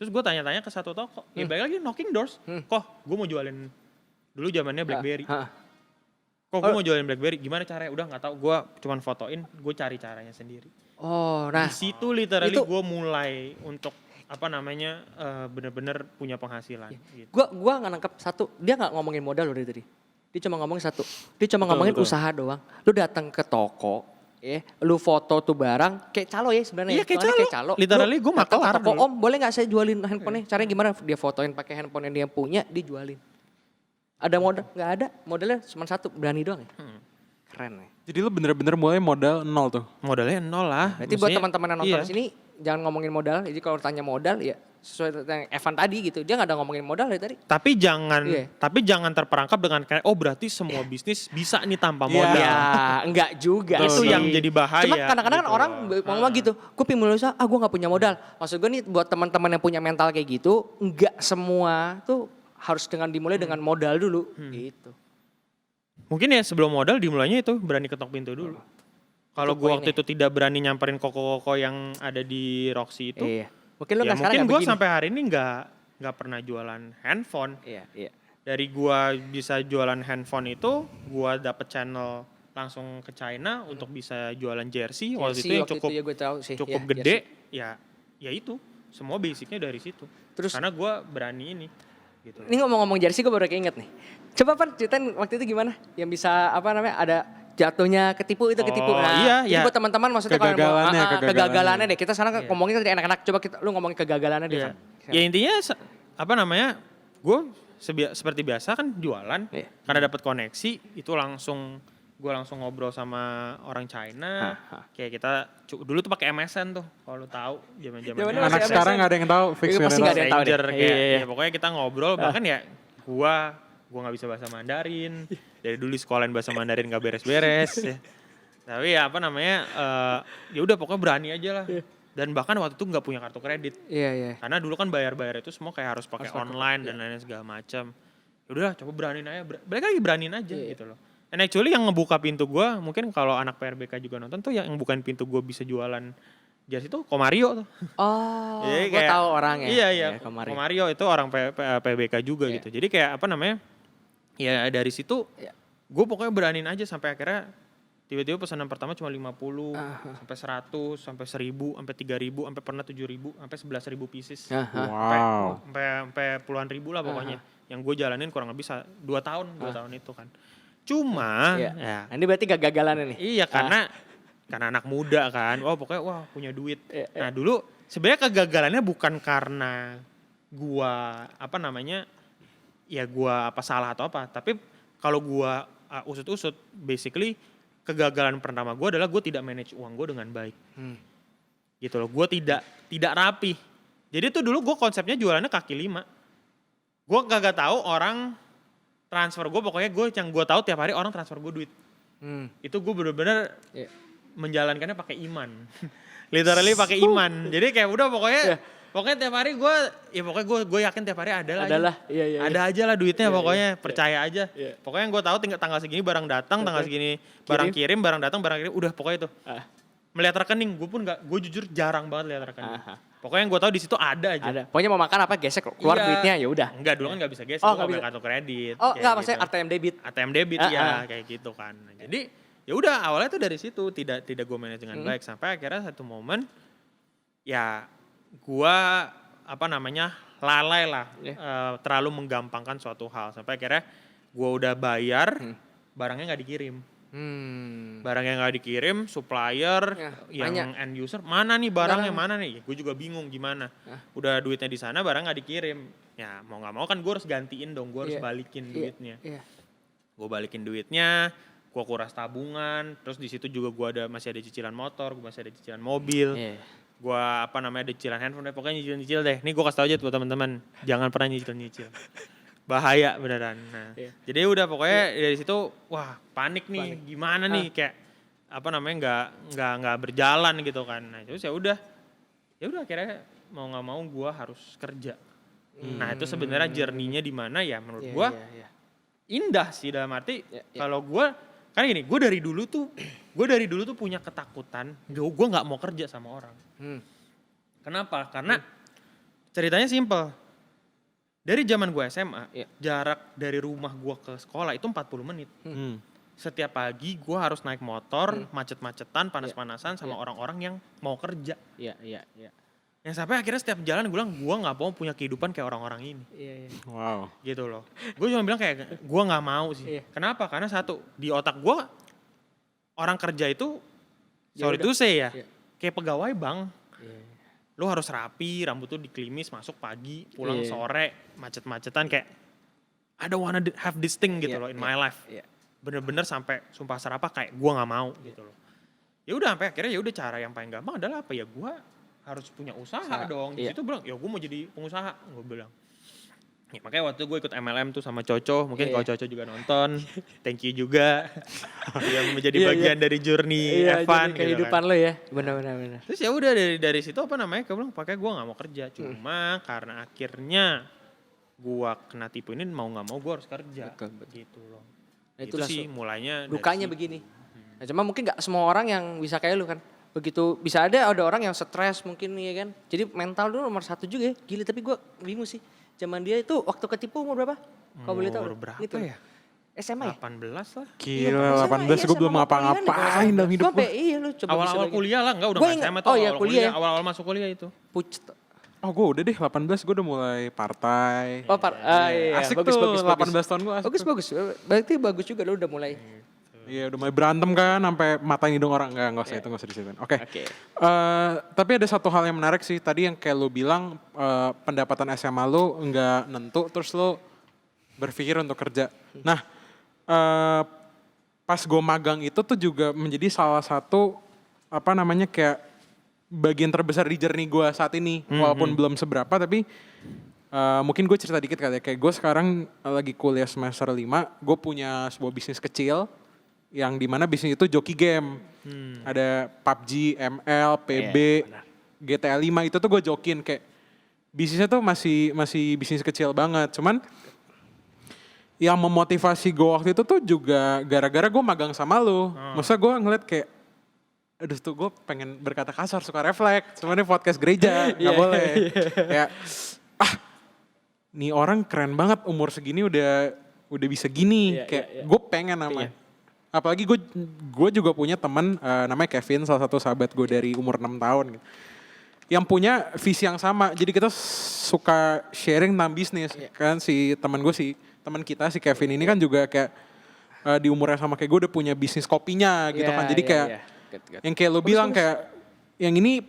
Terus gue tanya-tanya ke satu toko. Ya balik lagi knocking doors. Kok gue mau jualin dulu zamannya BlackBerry. Kok gue mau jualin BlackBerry? Gimana caranya? Udah nggak tahu. Gue cuman fotoin. Gue cari caranya sendiri. Oh, nah. Di situ literally gue mulai untuk bener-bener punya penghasilan. Gitu. Gua nggak nangkep satu, dia nggak ngomongin modal loh dari tadi. Dia cuma ngomongin satu, dia cuma ngomongin usaha doang. Lu datang ke toko, lu foto tuh barang, kayak calo ya sebenarnya. Iya kayak calo. Literally gue datang makelar ke toko, dulu. Om boleh nggak saya jualin handphonenya? Caranya gimana? Dia fotoin pakai handphone yang dia punya, dijualin. Ada modal? Nggak ada, modalnya cuma satu, berani doang ya. Keren ya. jadi lu bener-bener mulai modal 0 tuh. Modalnya 0 lah. Berarti buat Maksudnya, teman-teman yang nonton iya. di sini jangan ngomongin modal. Jadi kalau tanya modal ya sesuai dengan Evan tadi gitu. Dia nggak ada ngomongin modal dari tadi. Tapi jangan terperangkap dengan kayak berarti semua bisnis bisa nih tanpa modal. Ya enggak juga Itu sih. yang jadi bahaya. Cuma kadang-kadang gitu orang loh. ngomong gitu, gue pengen mulai usaha, gue gak punya modal. Maksud gue nih buat teman-teman yang punya mental kayak gitu, enggak semua tuh harus dimulai dengan modal dulu gitu. Mungkin ya sebelum modal dimulainya itu berani ketok pintu dulu. Kalau Itu gue waktu poinnya. itu tidak berani nyamperin koko-koko yang ada di Roxy itu, Iya. Mungkin lo ya nggak sekarang mungkin nggak gue begini. sampai hari ini nggak pernah jualan handphone. Iya. Dari gue bisa jualan handphone itu, gue dapet channel langsung ke China untuk bisa jualan jersey. Waktu itu yang cukup ya gue tahu sih. cukup Iya, gede, jersey. ya itu semua basicnya dari situ. Terus- karena gue berani ini. Gitu. Ini ngomong-ngomong jersey gue baru keinget nih. Coba Pan ceritain waktu itu gimana? Yang bisa ada jatuhnya ketipu itu ketipu. Oh, Nah, iya, jadi iya. buat teman-teman maksudnya kalau yang mau- Kegagalannya. kegagalannya deh. Kita sekarang ngomongin tadi enak-enak. Coba lu ngomongin kegagalannya deh. Iya. Van. Ya intinya gue seperti biasa kan jualan. Iya. Karena dapat koneksi itu gue langsung ngobrol sama orang China. Kayak kita dulu tuh pakai MSN tuh, kalau lu tahu zaman-zaman. Zaman Anak masih sekarang MSN. nggak ada yang tahu, fix Iya, nggak pasti ada nggak ada yang yang tahu deh. Stranger, Iya, kayak, iya. ya pokoknya kita ngobrol. Bahkan ya gue nggak bisa bahasa Mandarin. Dari dulu sekolahin bahasa Mandarin nggak beres-beres. Ya. Tapi ya ya udah pokoknya berani aja lah. Dan bahkan waktu itu nggak punya kartu kredit. Iya. Karena dulu kan bayar itu semua kayak harus pakai online dan lain-lain segala macam. Ya udah coba beraniin aja. Balik lagi beraniin aja gitu loh. And actually yang ngebuka pintu gue, mungkin kalau anak PRBK juga nonton tuh yang bukan pintu gue bisa jualan jersey itu Komario tuh. Oh, Jadi gue tahu orangnya. Iya, kemarin. Komario itu orang PBK juga gitu. Jadi kayak ya dari situ gue pokoknya beraniin aja sampai akhirnya tiba-tiba pesanan pertama cuma 50, sampai 100, sampai 1000, sampai 3000, sampai pernah 7000, sampai 11.000 pieces. Wow. Sampai puluhan ribu lah pokoknya. Yang gue jalanin kurang lebih 2 tahun itu kan. Cuma ya Ini berarti kegagalannya nih. iya karena anak muda kan. Pokoknya punya duit. Nah, dulu sebenarnya kegagalannya bukan karena gua gua salah atau apa, tapi kalau gua usut-usut basically kegagalan pertama gua adalah gua tidak manage uang gua dengan baik. Gitu loh. Gua tidak rapi. Jadi tuh dulu gua konsepnya jualannya kaki lima. Gua kagak tahu orang transfer gue, pokoknya yang gue tahu tiap hari orang transfer gue duit. Itu gue bener-bener menjalankannya pakai iman. Literally pakai iman. Jadi kayak udah pokoknya Pokoknya tiap hari gue yakin tiap hari ada lah. Adalah, iya. Ada aja lah duitnya pokoknya, iya. percaya aja. Iya. Pokoknya yang gue tahu tinggal tanggal segini barang datang, tanggal segini barang kirim, barang datang, barang kirim, udah pokoknya itu. Melihat rekening, gue jujur jarang banget lihat rekening. Pokoknya yang gue tahu di situ ada aja. Ada. Pokoknya mau makan apa gesek keluar Iya. duitnya ya udah. Enggak, dulu kan nggak bisa gesek, Oh, gue nggak pakai bisa. kartu kredit. Oh, kayak enggak maksudnya gitu. ATM debit. ATM debit ya kayak gitu kan. Jadi ya udah awalnya tuh dari situ tidak gue manage dengan baik sampai akhirnya satu momen ya gue lalai lah terlalu menggampangkan suatu hal sampai akhirnya gue udah bayar barangnya nggak dikirim. Barang yang nggak dikirim, supplier, yang end user, mana nih barangnya, mana nih? Gue juga bingung gimana. Udah duitnya di sana, barang nggak dikirim. Ya mau nggak mau kan gue harus gantiin dong, gue harus balikin duitnya. Gue balikin duitnya, gue kuras tabungan, terus di situ juga gue masih ada cicilan motor, gue masih ada cicilan mobil. Gue ada cicilan handphone, pokoknya nyicil deh. Nih gue kasih tau aja buat teman-teman, jangan pernah nyicil. Bahaya beneran. Nah, jadi udah pokoknya dari situ wah panik nih, gimana nih kayak nggak berjalan gitu kan. Nah terus ya udah akhirnya mau nggak mau gue harus kerja. Nah itu sebenarnya journey-nya di mana ya menurut gue indah sih dalam arti kalau gue kan gini, gue dari dulu tuh punya ketakutan gue nggak mau kerja sama orang. Kenapa? Karena ceritanya simple. Dari zaman gue SMA, jarak dari rumah gue ke sekolah itu 40 menit. Setiap pagi gue harus naik motor, macet-macetan, panas-panasan sama orang-orang yang mau kerja. Yang sampai akhirnya setiap jalan gue bilang, gue gak mau punya kehidupan kayak orang-orang ini. Wow. Gitu loh. Gue cuma bilang kayak, gue gak mau sih. Kenapa? Karena satu, di otak gue, orang kerja itu, sorry to say ya, kayak pegawai bank. Lo harus rapi, rambut tuh diklimis, masuk pagi, pulang sore, macet-macetan kayak I don't wanna have this thing gitu loh in my life. Bener-bener sampai sumpah serapah kayak gue nggak mau gitu loh. Ya udah sampai akhirnya ya udah cara yang paling gampang adalah apa ya gue harus punya usaha dong. Di situ bilang ya gue mau jadi pengusaha, gue bilang. Ya, makanya waktu gue ikut MLM tuh sama Coco, mungkin kalau Coco juga nonton, thank you juga. Yang menjadi bagian dari journey Evan gitu kehidupan kan. lo ya, benar. Terus ya udah dari situ gue bilang pakai gue nggak mau kerja, cuma karena akhirnya gue kena tipu ini mau nggak mau gue harus kerja, gitu loh. Nah, itu sih mulainya. Dukanya begini. Nah, cuma mungkin nggak semua orang yang bisa kayak lu kan. Begitu bisa ada orang yang stres mungkin ya kan. Jadi mental dulu nomor 1 juga ya. Gila tapi gue bingung sih. Zaman dia itu waktu ketipu umur berapa? Kau boleh tahu? Umur berapa gitu. ya? SMA ya? 18 lah. Gila, 18 gue belum ngapa-ngapain dalam hidup gue. Iya lu coba Awal-awal kuliah lah, enggak udah Gua nggak ingat- SMA tuh awal kuliah. ya. Awal-awal masuk kuliah itu. Pucet. Oh gue udah deh 18 gue udah mulai partai. Oh, iya. Asik bagus, tuh, bagus, 18 tahun gue asik tuh. Bagus. Berarti bagus juga lu udah mulai. Iya udah mulai berantem kan sampai matain hidung orang. Enggak usah itu, enggak usah disitu. Oke. Tapi ada satu hal yang menarik sih. Tadi yang kayak lu bilang pendapatan SMA lu enggak nentu terus lu berpikir untuk kerja. Nah pas gue magang itu tuh juga menjadi salah satu kayak bagian terbesar di journey gue saat ini. Walaupun belum seberapa tapi mungkin gue cerita dikit kali ya. Kayak gue sekarang lagi kuliah semester 5. Gue punya sebuah bisnis kecil. Yang dimana bisnis itu joki game. Ada PUBG, ML, PB, GTA 5 itu tuh gue jokin kayak bisnisnya tuh masih bisnis kecil banget. Cuman yang memotivasi gue waktu itu tuh juga gara-gara gue magang sama lu. Maksudnya gue ngeliat kayak aduh tuh gue pengen berkata kasar suka refleks. Cuman ini podcast gereja gak boleh. Kayak nih orang keren banget umur segini udah bisa gini. Kayak gue pengen namanya. Apalagi gue juga punya teman namanya Kevin, salah satu sahabat gue dari umur 6 tahun gitu. Yang punya visi yang sama. Jadi kita suka sharing tentang bisnis. Kan si teman kita si Kevin ini kan juga kayak di umurnya sama kayak gue udah punya bisnis kopinya gitu kan. Jadi kayak yang kayak lo bilang kayak yang ini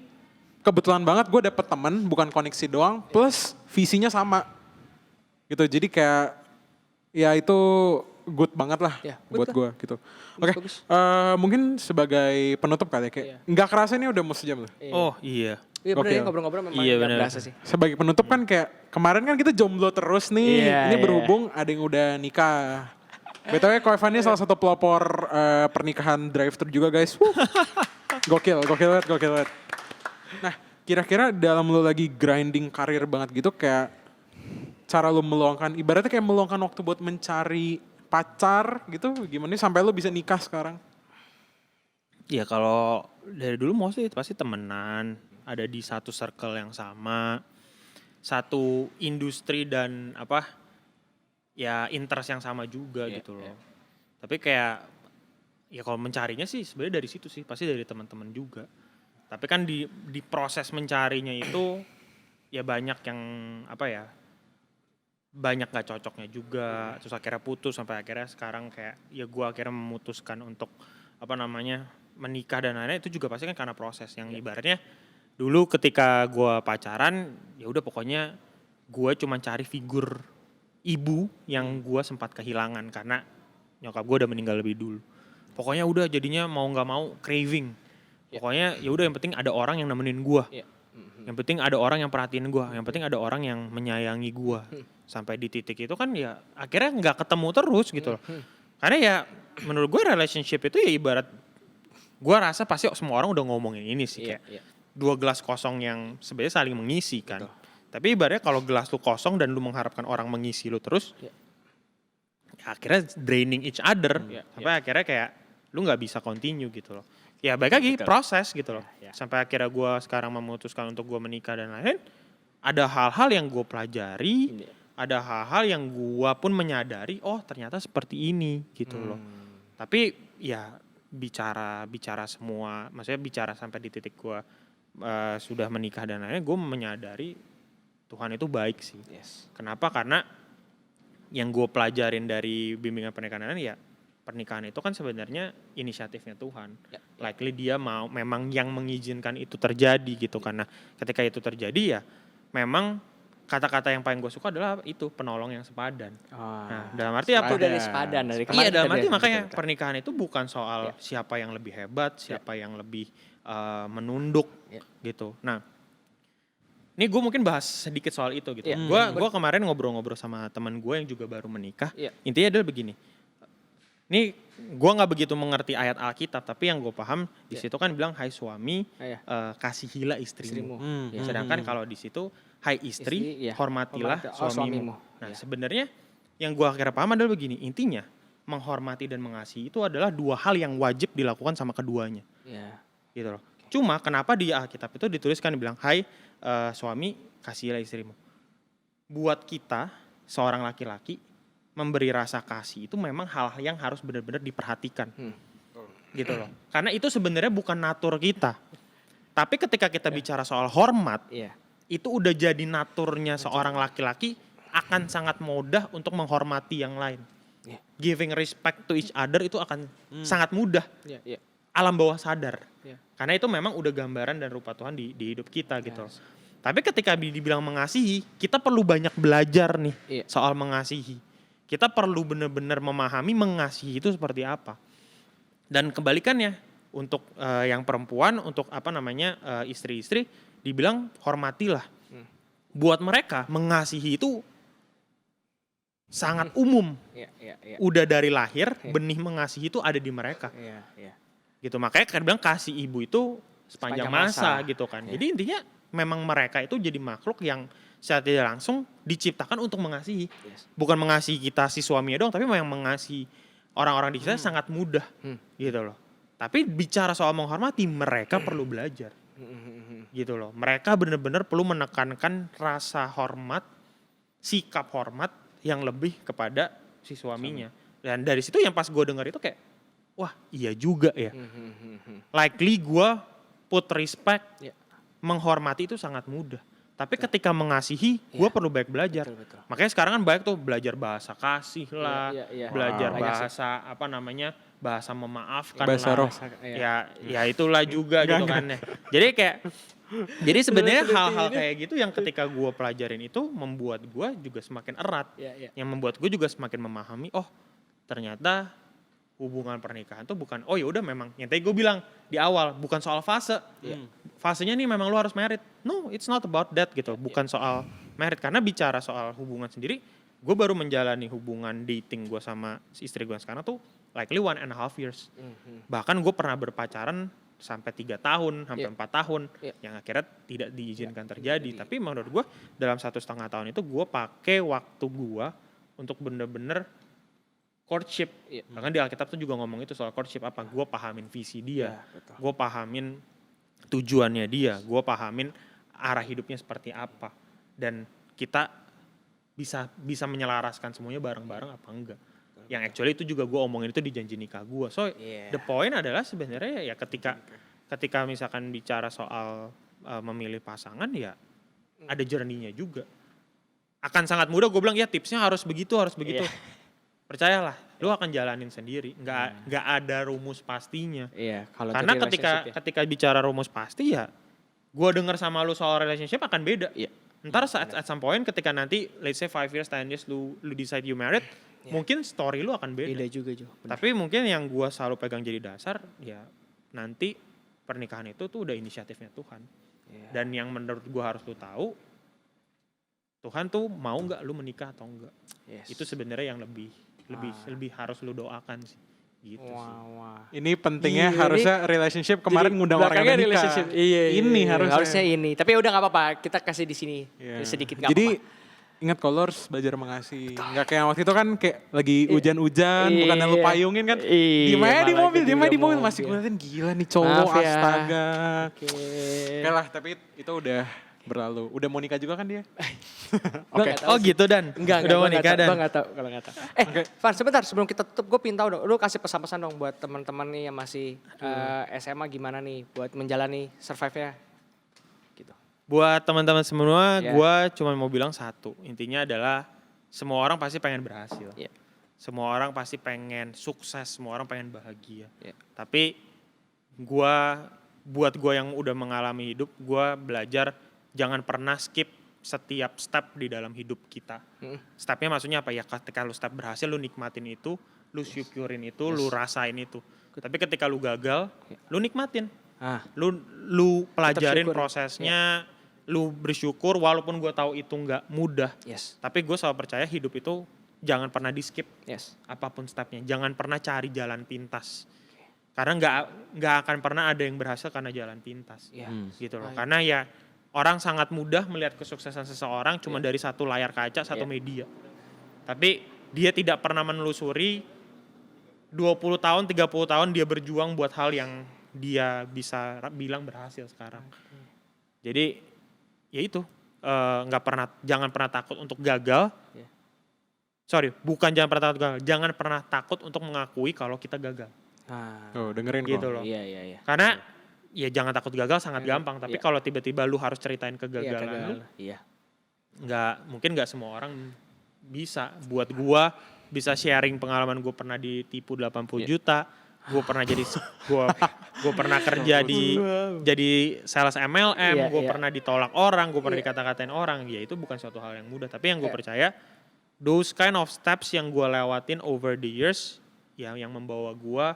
kebetulan banget gue dapet teman bukan koneksi doang plus visinya sama. Gitu. Jadi kayak ya itu good banget lah buat gue gitu. Oke, mungkin sebagai penutup kali ya kayak nggak kerasa ini udah mau sejam loh. Oh iya. Iya bener ya, ngobrol-ngobrol memang nggak berasa sih. Sebagai penutup kan kayak kemarin kan kita jomblo terus nih. Ini berhubung ada yang udah nikah. BTW Ko Evan ini salah satu pelopor pernikahan drive-thru juga guys. Gokil banget. Nah kira-kira dalam lo lagi grinding karir banget gitu, kayak cara lo meluangkan, ibaratnya kayak meluangkan waktu buat mencari pacar gitu, gimana nih sampai lo bisa nikah sekarang? Ya kalau dari dulu mostly pasti temenan, ada di satu circle yang sama, satu industri dan ya interest yang sama juga gitu loh. Tapi kayak ya kalau mencarinya sih sebenarnya dari situ sih, pasti dari teman-teman juga. Tapi kan di proses mencarinya itu ya banyak yang banyak gak cocoknya juga, terus akhirnya putus sampai akhirnya sekarang kayak ya gue akhirnya memutuskan untuk menikah dan lain-lain. Itu juga pasti kan karena proses yang ibaratnya dulu ketika gue pacaran ya udah pokoknya gue cuma cari figur ibu yang gue sempat kehilangan karena nyokap gue udah meninggal lebih dulu. Pokoknya udah jadinya mau nggak mau craving. Pokoknya ya udah yang penting ada orang yang nemenin gue. Yang penting ada orang yang perhatiin gue. Yang penting ada orang yang menyayangi gue. Sampai di titik itu kan ya akhirnya nggak ketemu terus gitu loh. Karena ya menurut gue relationship itu ya ibarat gue rasa pasti semua orang udah ngomongin ini sih kayak dua gelas kosong yang sebenarnya saling mengisi kan. Betul. Tapi ibaratnya kalau gelas lu kosong dan lu mengharapkan orang mengisi lu terus, ya akhirnya draining each other. Sampai akhirnya kayak lu nggak bisa continue gitu loh. Ya baik lagi proses gitu loh. Sampai akhirnya gue sekarang memutuskan untuk gue menikah dan lain-lain. Ada hal-hal yang gue pelajari, ada hal-hal yang gue pun menyadari, oh ternyata seperti ini gitu loh. Tapi ya bicara semua, maksudnya bicara sampai di titik gue sudah menikah dan lain-lain, gue menyadari Tuhan itu baik sih. Kenapa? Karena yang gue pelajarin dari bimbingan pernikahan ya pernikahan itu kan sebenarnya inisiatifnya Tuhan. Likely dia mau memang yang mengizinkan itu terjadi gitu. Karena ketika itu terjadi ya memang kata-kata yang paling gue suka adalah itu penolong yang sepadan. Nah dalam arti apa? Itu dari sepadan dari kemarin. Iya dalam arti makanya pernikahan itu bukan soal siapa yang lebih hebat, siapa yang lebih menunduk gitu. Nah ini gue mungkin bahas sedikit soal itu gitu. Gue kemarin ngobrol-ngobrol sama teman gue yang juga baru menikah. Intinya adalah begini. Ini gue nggak begitu mengerti ayat Alkitab, tapi yang gue paham di situ kan bilang, hai suami, kasihilah istrimu. Sedangkan kalau di situ, hai istri, hormatilah suamimu. Nah sebenarnya yang gue akhirnya paham adalah begini. Intinya menghormati dan mengasihi itu adalah dua hal yang wajib dilakukan sama keduanya. Gitu loh. Cuma kenapa di Alkitab itu dituliskan bilang, hai suami kasihilah istrimu. Buat kita seorang laki-laki memberi rasa kasih itu memang hal yang harus benar-benar diperhatikan. Gitu loh. Karena itu sebenarnya bukan natur kita. Tapi ketika kita bicara soal hormat, itu udah jadi naturnya seorang laki-laki akan sangat mudah untuk menghormati yang lain. Giving respect to each other itu akan sangat mudah. Alam bawah sadar. Karena itu memang udah gambaran dan rupa Tuhan di hidup kita gitu. Tapi ketika dibilang mengasihi, kita perlu banyak belajar nih soal mengasihi. Kita perlu benar-benar memahami mengasihi itu seperti apa. Dan kebalikannya untuk yang perempuan, untuk istri-istri dibilang hormatilah. Buat mereka mengasihi itu sangat umum. Udah dari lahir benih mengasihi itu ada di mereka. Gitu makanya kan bilang kasih ibu itu sepanjang masa gitu kan. Jadi intinya memang mereka itu jadi makhluk yang secara tidak langsung diciptakan untuk mengasihi. Bukan mengasihi kita si suaminya doang, tapi memang mengasihi orang-orang di kita sangat mudah gitu loh. Tapi bicara soal menghormati, mereka perlu belajar gitu loh. Mereka benar-benar perlu menekankan rasa hormat, sikap hormat yang lebih kepada si suaminya. Dan dari situ yang pas gue dengar itu kayak, wah iya juga ya. Likely gue put respect, menghormati itu sangat mudah. Tapi ketika mengasihi, gue perlu banyak belajar. Betul. Makanya sekarang kan banyak tuh belajar bahasa kasih lah, belajar bahasa bahasa memaafkan bahasa lah. roh. Ya itulah juga gitu kan ya. Jadi sebenarnya hal-hal kayak gitu yang ketika gue pelajarin itu membuat gue juga semakin erat. Yang membuat gue juga semakin memahami, oh ternyata hubungan pernikahan tuh bukan, oh ya udah memang yang tadi gue bilang di awal bukan soal fase. Fasenya nih memang lu harus married. No, it's not about that gitu. Bukan soal married, karena bicara soal hubungan sendiri, gue baru menjalani hubungan dating gue sama istri gue sekarang tuh likely 1.5 years. Bahkan gue pernah berpacaran sampai 3 tahun, sampai 4 tahun, yang akhirnya tidak diizinkan terjadi. Tapi menurut gue dalam 1,5 tahun itu gue pakai waktu gue untuk bener-bener courtship. Bahkan di Alkitab tuh juga ngomong itu soal courtship apa? Gue pahamin visi dia, gue pahamin tujuannya dia, gue pahamin arah hidupnya seperti apa, dan kita bisa menyelaraskan semuanya bareng-bareng apa enggak. Yang actually itu juga gue omongin itu di janji nikah gue. So the point adalah sebenarnya ya ketika misalkan bicara soal memilih pasangan ya ada journey-nya juga. Akan sangat mudah gue bilang ya tipsnya harus begitu. Percayalah, lu akan jalanin sendiri. Nggak ada rumus pastinya. Karena ketika bicara rumus pasti ya gue denger sama lu soal relationship akan beda. Ntar at some point ketika nanti let's say 5 years, 10 years lu decide you married, mungkin story lu akan beda. Beda juga Jo. Tapi mungkin yang gue selalu pegang jadi dasar ya nanti pernikahan itu tuh udah inisiatifnya Tuhan. Dan yang menurut gue harus lu tahu, Tuhan tuh mau nggak lu menikah atau enggak. Itu sebenarnya yang lebih harus lu doakan sih. Gitu sih. Ini pentingnya harusnya relationship kemarin ngundang orang yang udah nikah. Ini harusnya ini. Tapi udah nggak apa-apa, kita kasih di sini sedikit nggak apa-apa. Jadi ingat kalau harus belajar mengasihi. Nggak kayak waktu itu kan kayak lagi hujan-hujan, bukan lu payungin kan. Dimana di mobil masih gue liatin gila nih cowok, astaga. Oke lah, tapi itu udah berlalu. Udah mau nikah juga kan dia? Oke. Oh gitu Dan? Enggak, udah mau nikah Dan? Gue gak tau kalau gak tau. Van sebentar sebelum kita tutup gue pengen tahu dong. Lu kasih pesan-pesan dong buat teman-teman nih yang masih SMA gimana nih buat menjalani survive-nya gitu. Buat teman-teman semua, gue cuma mau bilang satu. Intinya adalah semua orang pasti pengen berhasil. Semua orang pasti pengen sukses, semua orang pengen bahagia. Tapi buat gue yang udah mengalami hidup, gue belajar jangan pernah skip setiap step di dalam hidup kita. Stepnya maksudnya apa ya? Ketika lu step berhasil, lu nikmatin itu, lu syukurin itu, lu rasain itu. Tapi ketika lu gagal, lu nikmatin. Lu pelajarin prosesnya, lu bersyukur walaupun gue tahu itu nggak mudah. Tapi gue selalu percaya hidup itu jangan pernah di skip. Apapun stepnya, jangan pernah cari jalan pintas. Karena nggak akan pernah ada yang berhasil karena jalan pintas. Gitu loh. Karena ya orang sangat mudah melihat kesuksesan seseorang cuma dari satu layar kaca, satu media. Tapi dia tidak pernah menelusuri 20 tahun, 30 tahun dia berjuang buat hal yang dia bisa bilang berhasil sekarang. Jadi ya itu, jangan pernah takut untuk gagal. Jangan pernah takut untuk mengakui kalau kita gagal. Dengerin gitu loh. Karena ya jangan takut gagal sangat gampang, tapi kalau tiba-tiba lu harus ceritain kegagalan lu, mungkin nggak semua orang bisa. Buat gua bisa sharing pengalaman gue pernah ditipu 80 juta, gue pernah gue pernah kerja jadi sales MLM, gue pernah ditolak orang, gue pernah dikata-katain orang, ya itu bukan suatu hal yang mudah. Tapi yang gue percaya, those kind of steps yang gue lewatin over the years, yang membawa gue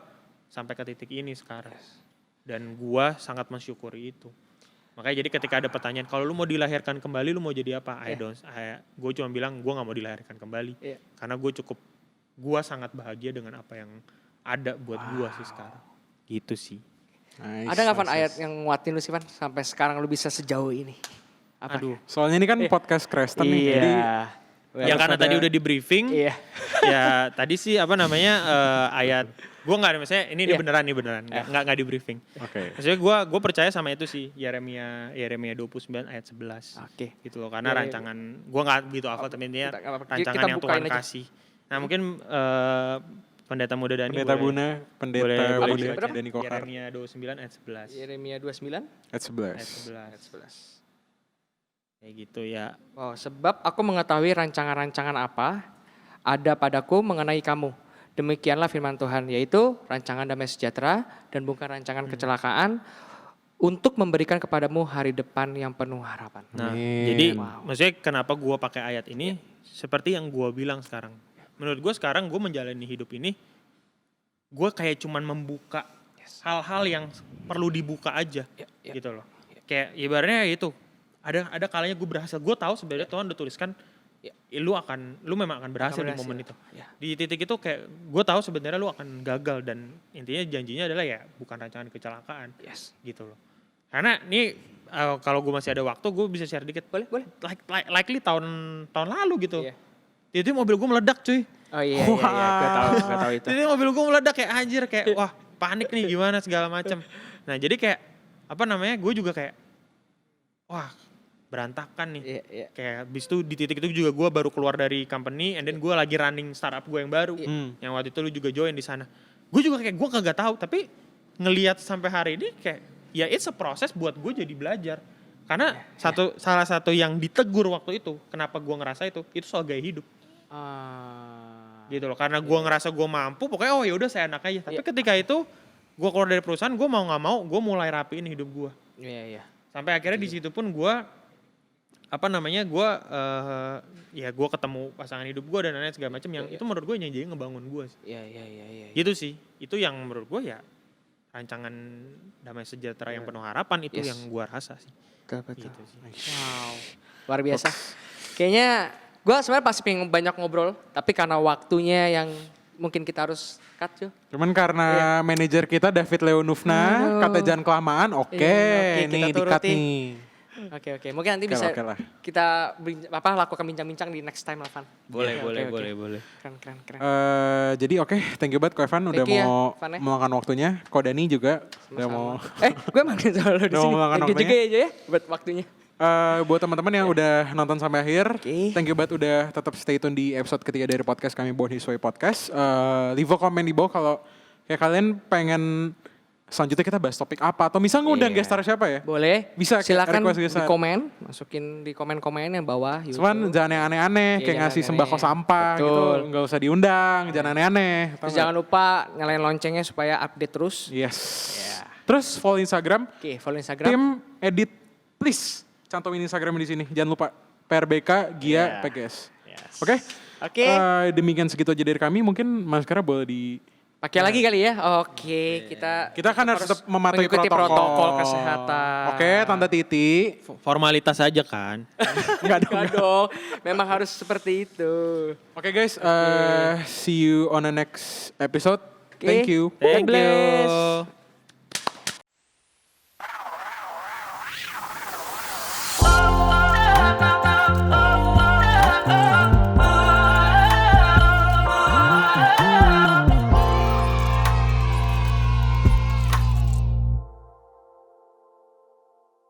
sampai ke titik ini sekarang. Dan gue sangat mensyukuri itu. Makanya jadi ketika ada pertanyaan, kalau lu mau dilahirkan kembali, lu mau jadi apa? Gue cuma bilang, gue gak mau dilahirkan kembali. Karena gue sangat bahagia dengan apa yang ada buat gue sih sekarang. Gitu sih. Ada gak Van ayat yang nguatin lu sih Van, sampai sekarang lu bisa sejauh ini? Apa? Soalnya ini kan podcast Kristen nih, jadi ya karena tadi udah di briefing, ya tadi sih ayat, gue nggak, misalnya ini beneran nggak di briefing. Maksudnya gue percaya sama itu sih, Yeremia 29 ayat 11. Gitu loh, karena rancangan gue nggak begitu hafal, tapi intinya rancangan yang Tuhan kasih. Nah mungkin pendeta muda Dani pendeta Dani Kokar. Yeremia 29 ayat 11. Yeremia 29 ayat 11. Kayak gitu ya. Sebab aku mengetahui rancangan-rancangan apa ada padaku mengenai kamu. Demikianlah firman Tuhan, yaitu rancangan damai sejahtera dan bukan rancangan kecelakaan, untuk memberikan kepadamu hari depan yang penuh harapan. Nah, jadi maksudnya kenapa gue pakai ayat ini, seperti yang gue bilang sekarang. Menurut gue sekarang gue menjalani hidup ini, gue kayak cuman membuka hal-hal yang perlu dibuka aja, gitu loh. Kayak ibaratnya itu. Ada kalanya gue berhasil, gue tahu sebenarnya Tuhan udah tuliskan lu memang akan berhasil di momen itu. Ya. Di titik itu kayak gue tahu sebenarnya lu akan gagal dan intinya janjinya adalah ya bukan rancangan kecelakaan. Yes. Gitu loh. Karena ini kalau gue masih ada waktu gue bisa share dikit. Boleh. Likely tahun lalu gitu. Iya. Itu mobil gue meledak cuy. Oh iya, gue tahu itu. Jadi mobil gue meledak kayak anjir kayak wah panik nih gimana segala macam. Nah jadi kayak gue juga kayak wah berantakan nih. Iya. Kayak abis itu di titik itu juga gue baru keluar dari company and then gue lagi running startup gue yang baru. Yang waktu itu lu juga join di sana. Gue juga kayak gue kagak tahu tapi ngelihat sampai hari ini kayak ya it's a proses buat gue jadi belajar. Karena salah satu yang ditegur waktu itu kenapa gue ngerasa itu soal gaya hidup. Gitu loh, karena gue ngerasa gue mampu, pokoknya oh ya udah saya enak aja. Tapi ketika itu gue keluar dari perusahaan, gue mau nggak mau, gue mulai rapiin hidup gue. Iya. Sampai akhirnya di situ pun gue, gue ketemu pasangan hidup gue dan lain-lain segala macam yang itu menurut gue jadi ngebangun gue. Iya. Gitu sih, itu yang menurut gue ya rancangan damai sejahtera yang penuh harapan itu yang gue rasa sih. Betul. Gitu sih. Wow, luar biasa. Kayaknya gue sebenarnya pasti pengen banyak ngobrol, tapi karena waktunya yang mungkin kita harus cut cuy. Cuman karena manajer kita David Leonufna kata jangan kelamaan, kita nih di-cut turutin. nih. Oke. Mungkin nanti bisa Oke lah. kita lakukan bincang-bincang di next time lah, Van. Boleh. Keren. Jadi thank you banget Ko Evan udah Thank you ya, mau Van, ya. meluangkan waktunya. Ko Dani juga udah mau. Gue manggil soal lo di Udah sini. mau meluangkan Thank you juga waktunya. aja ya buat waktunya. Buat teman-teman yang udah nonton sampai akhir, Oke. thank you banget udah tetap stay tune di episode ketiga dari podcast kami Born This Way Podcast. Leave a comment di bawah kalau kayak kalian pengen selanjutnya kita bahas topik apa atau misal ngundang guest star siapa ya? Boleh. Bisa Silakan request guest di star. komen, masukin di komen-komen yang bawah. Cuman jangan yang aneh-aneh, kayak jangan ngasih aneh-aneh. sembako sampah Betul. gitu, nggak usah diundang, jangan aneh-aneh. Terus jangan lupa nyalain loncengnya supaya update terus. Yes. Yeah. Terus follow Instagram, Oke, follow Instagram. tim edit please cantumin Instagram di sini, jangan lupa PRBK Gia Yeah. PGS. Yes. Oke? Oke. Demikian segitu aja dari kami, mungkin maskara boleh di Pakai lagi kali ya. Oke, kita kan harus tetap mematuhi mengikuti protokol protokol kesehatan. Oke, Tante Titi. Formalitas aja kan. Enggak dong. Enggak dong. Memang harus seperti itu. Oke guys, see you on the next episode. Oke. Thank you. God Thank bless. you.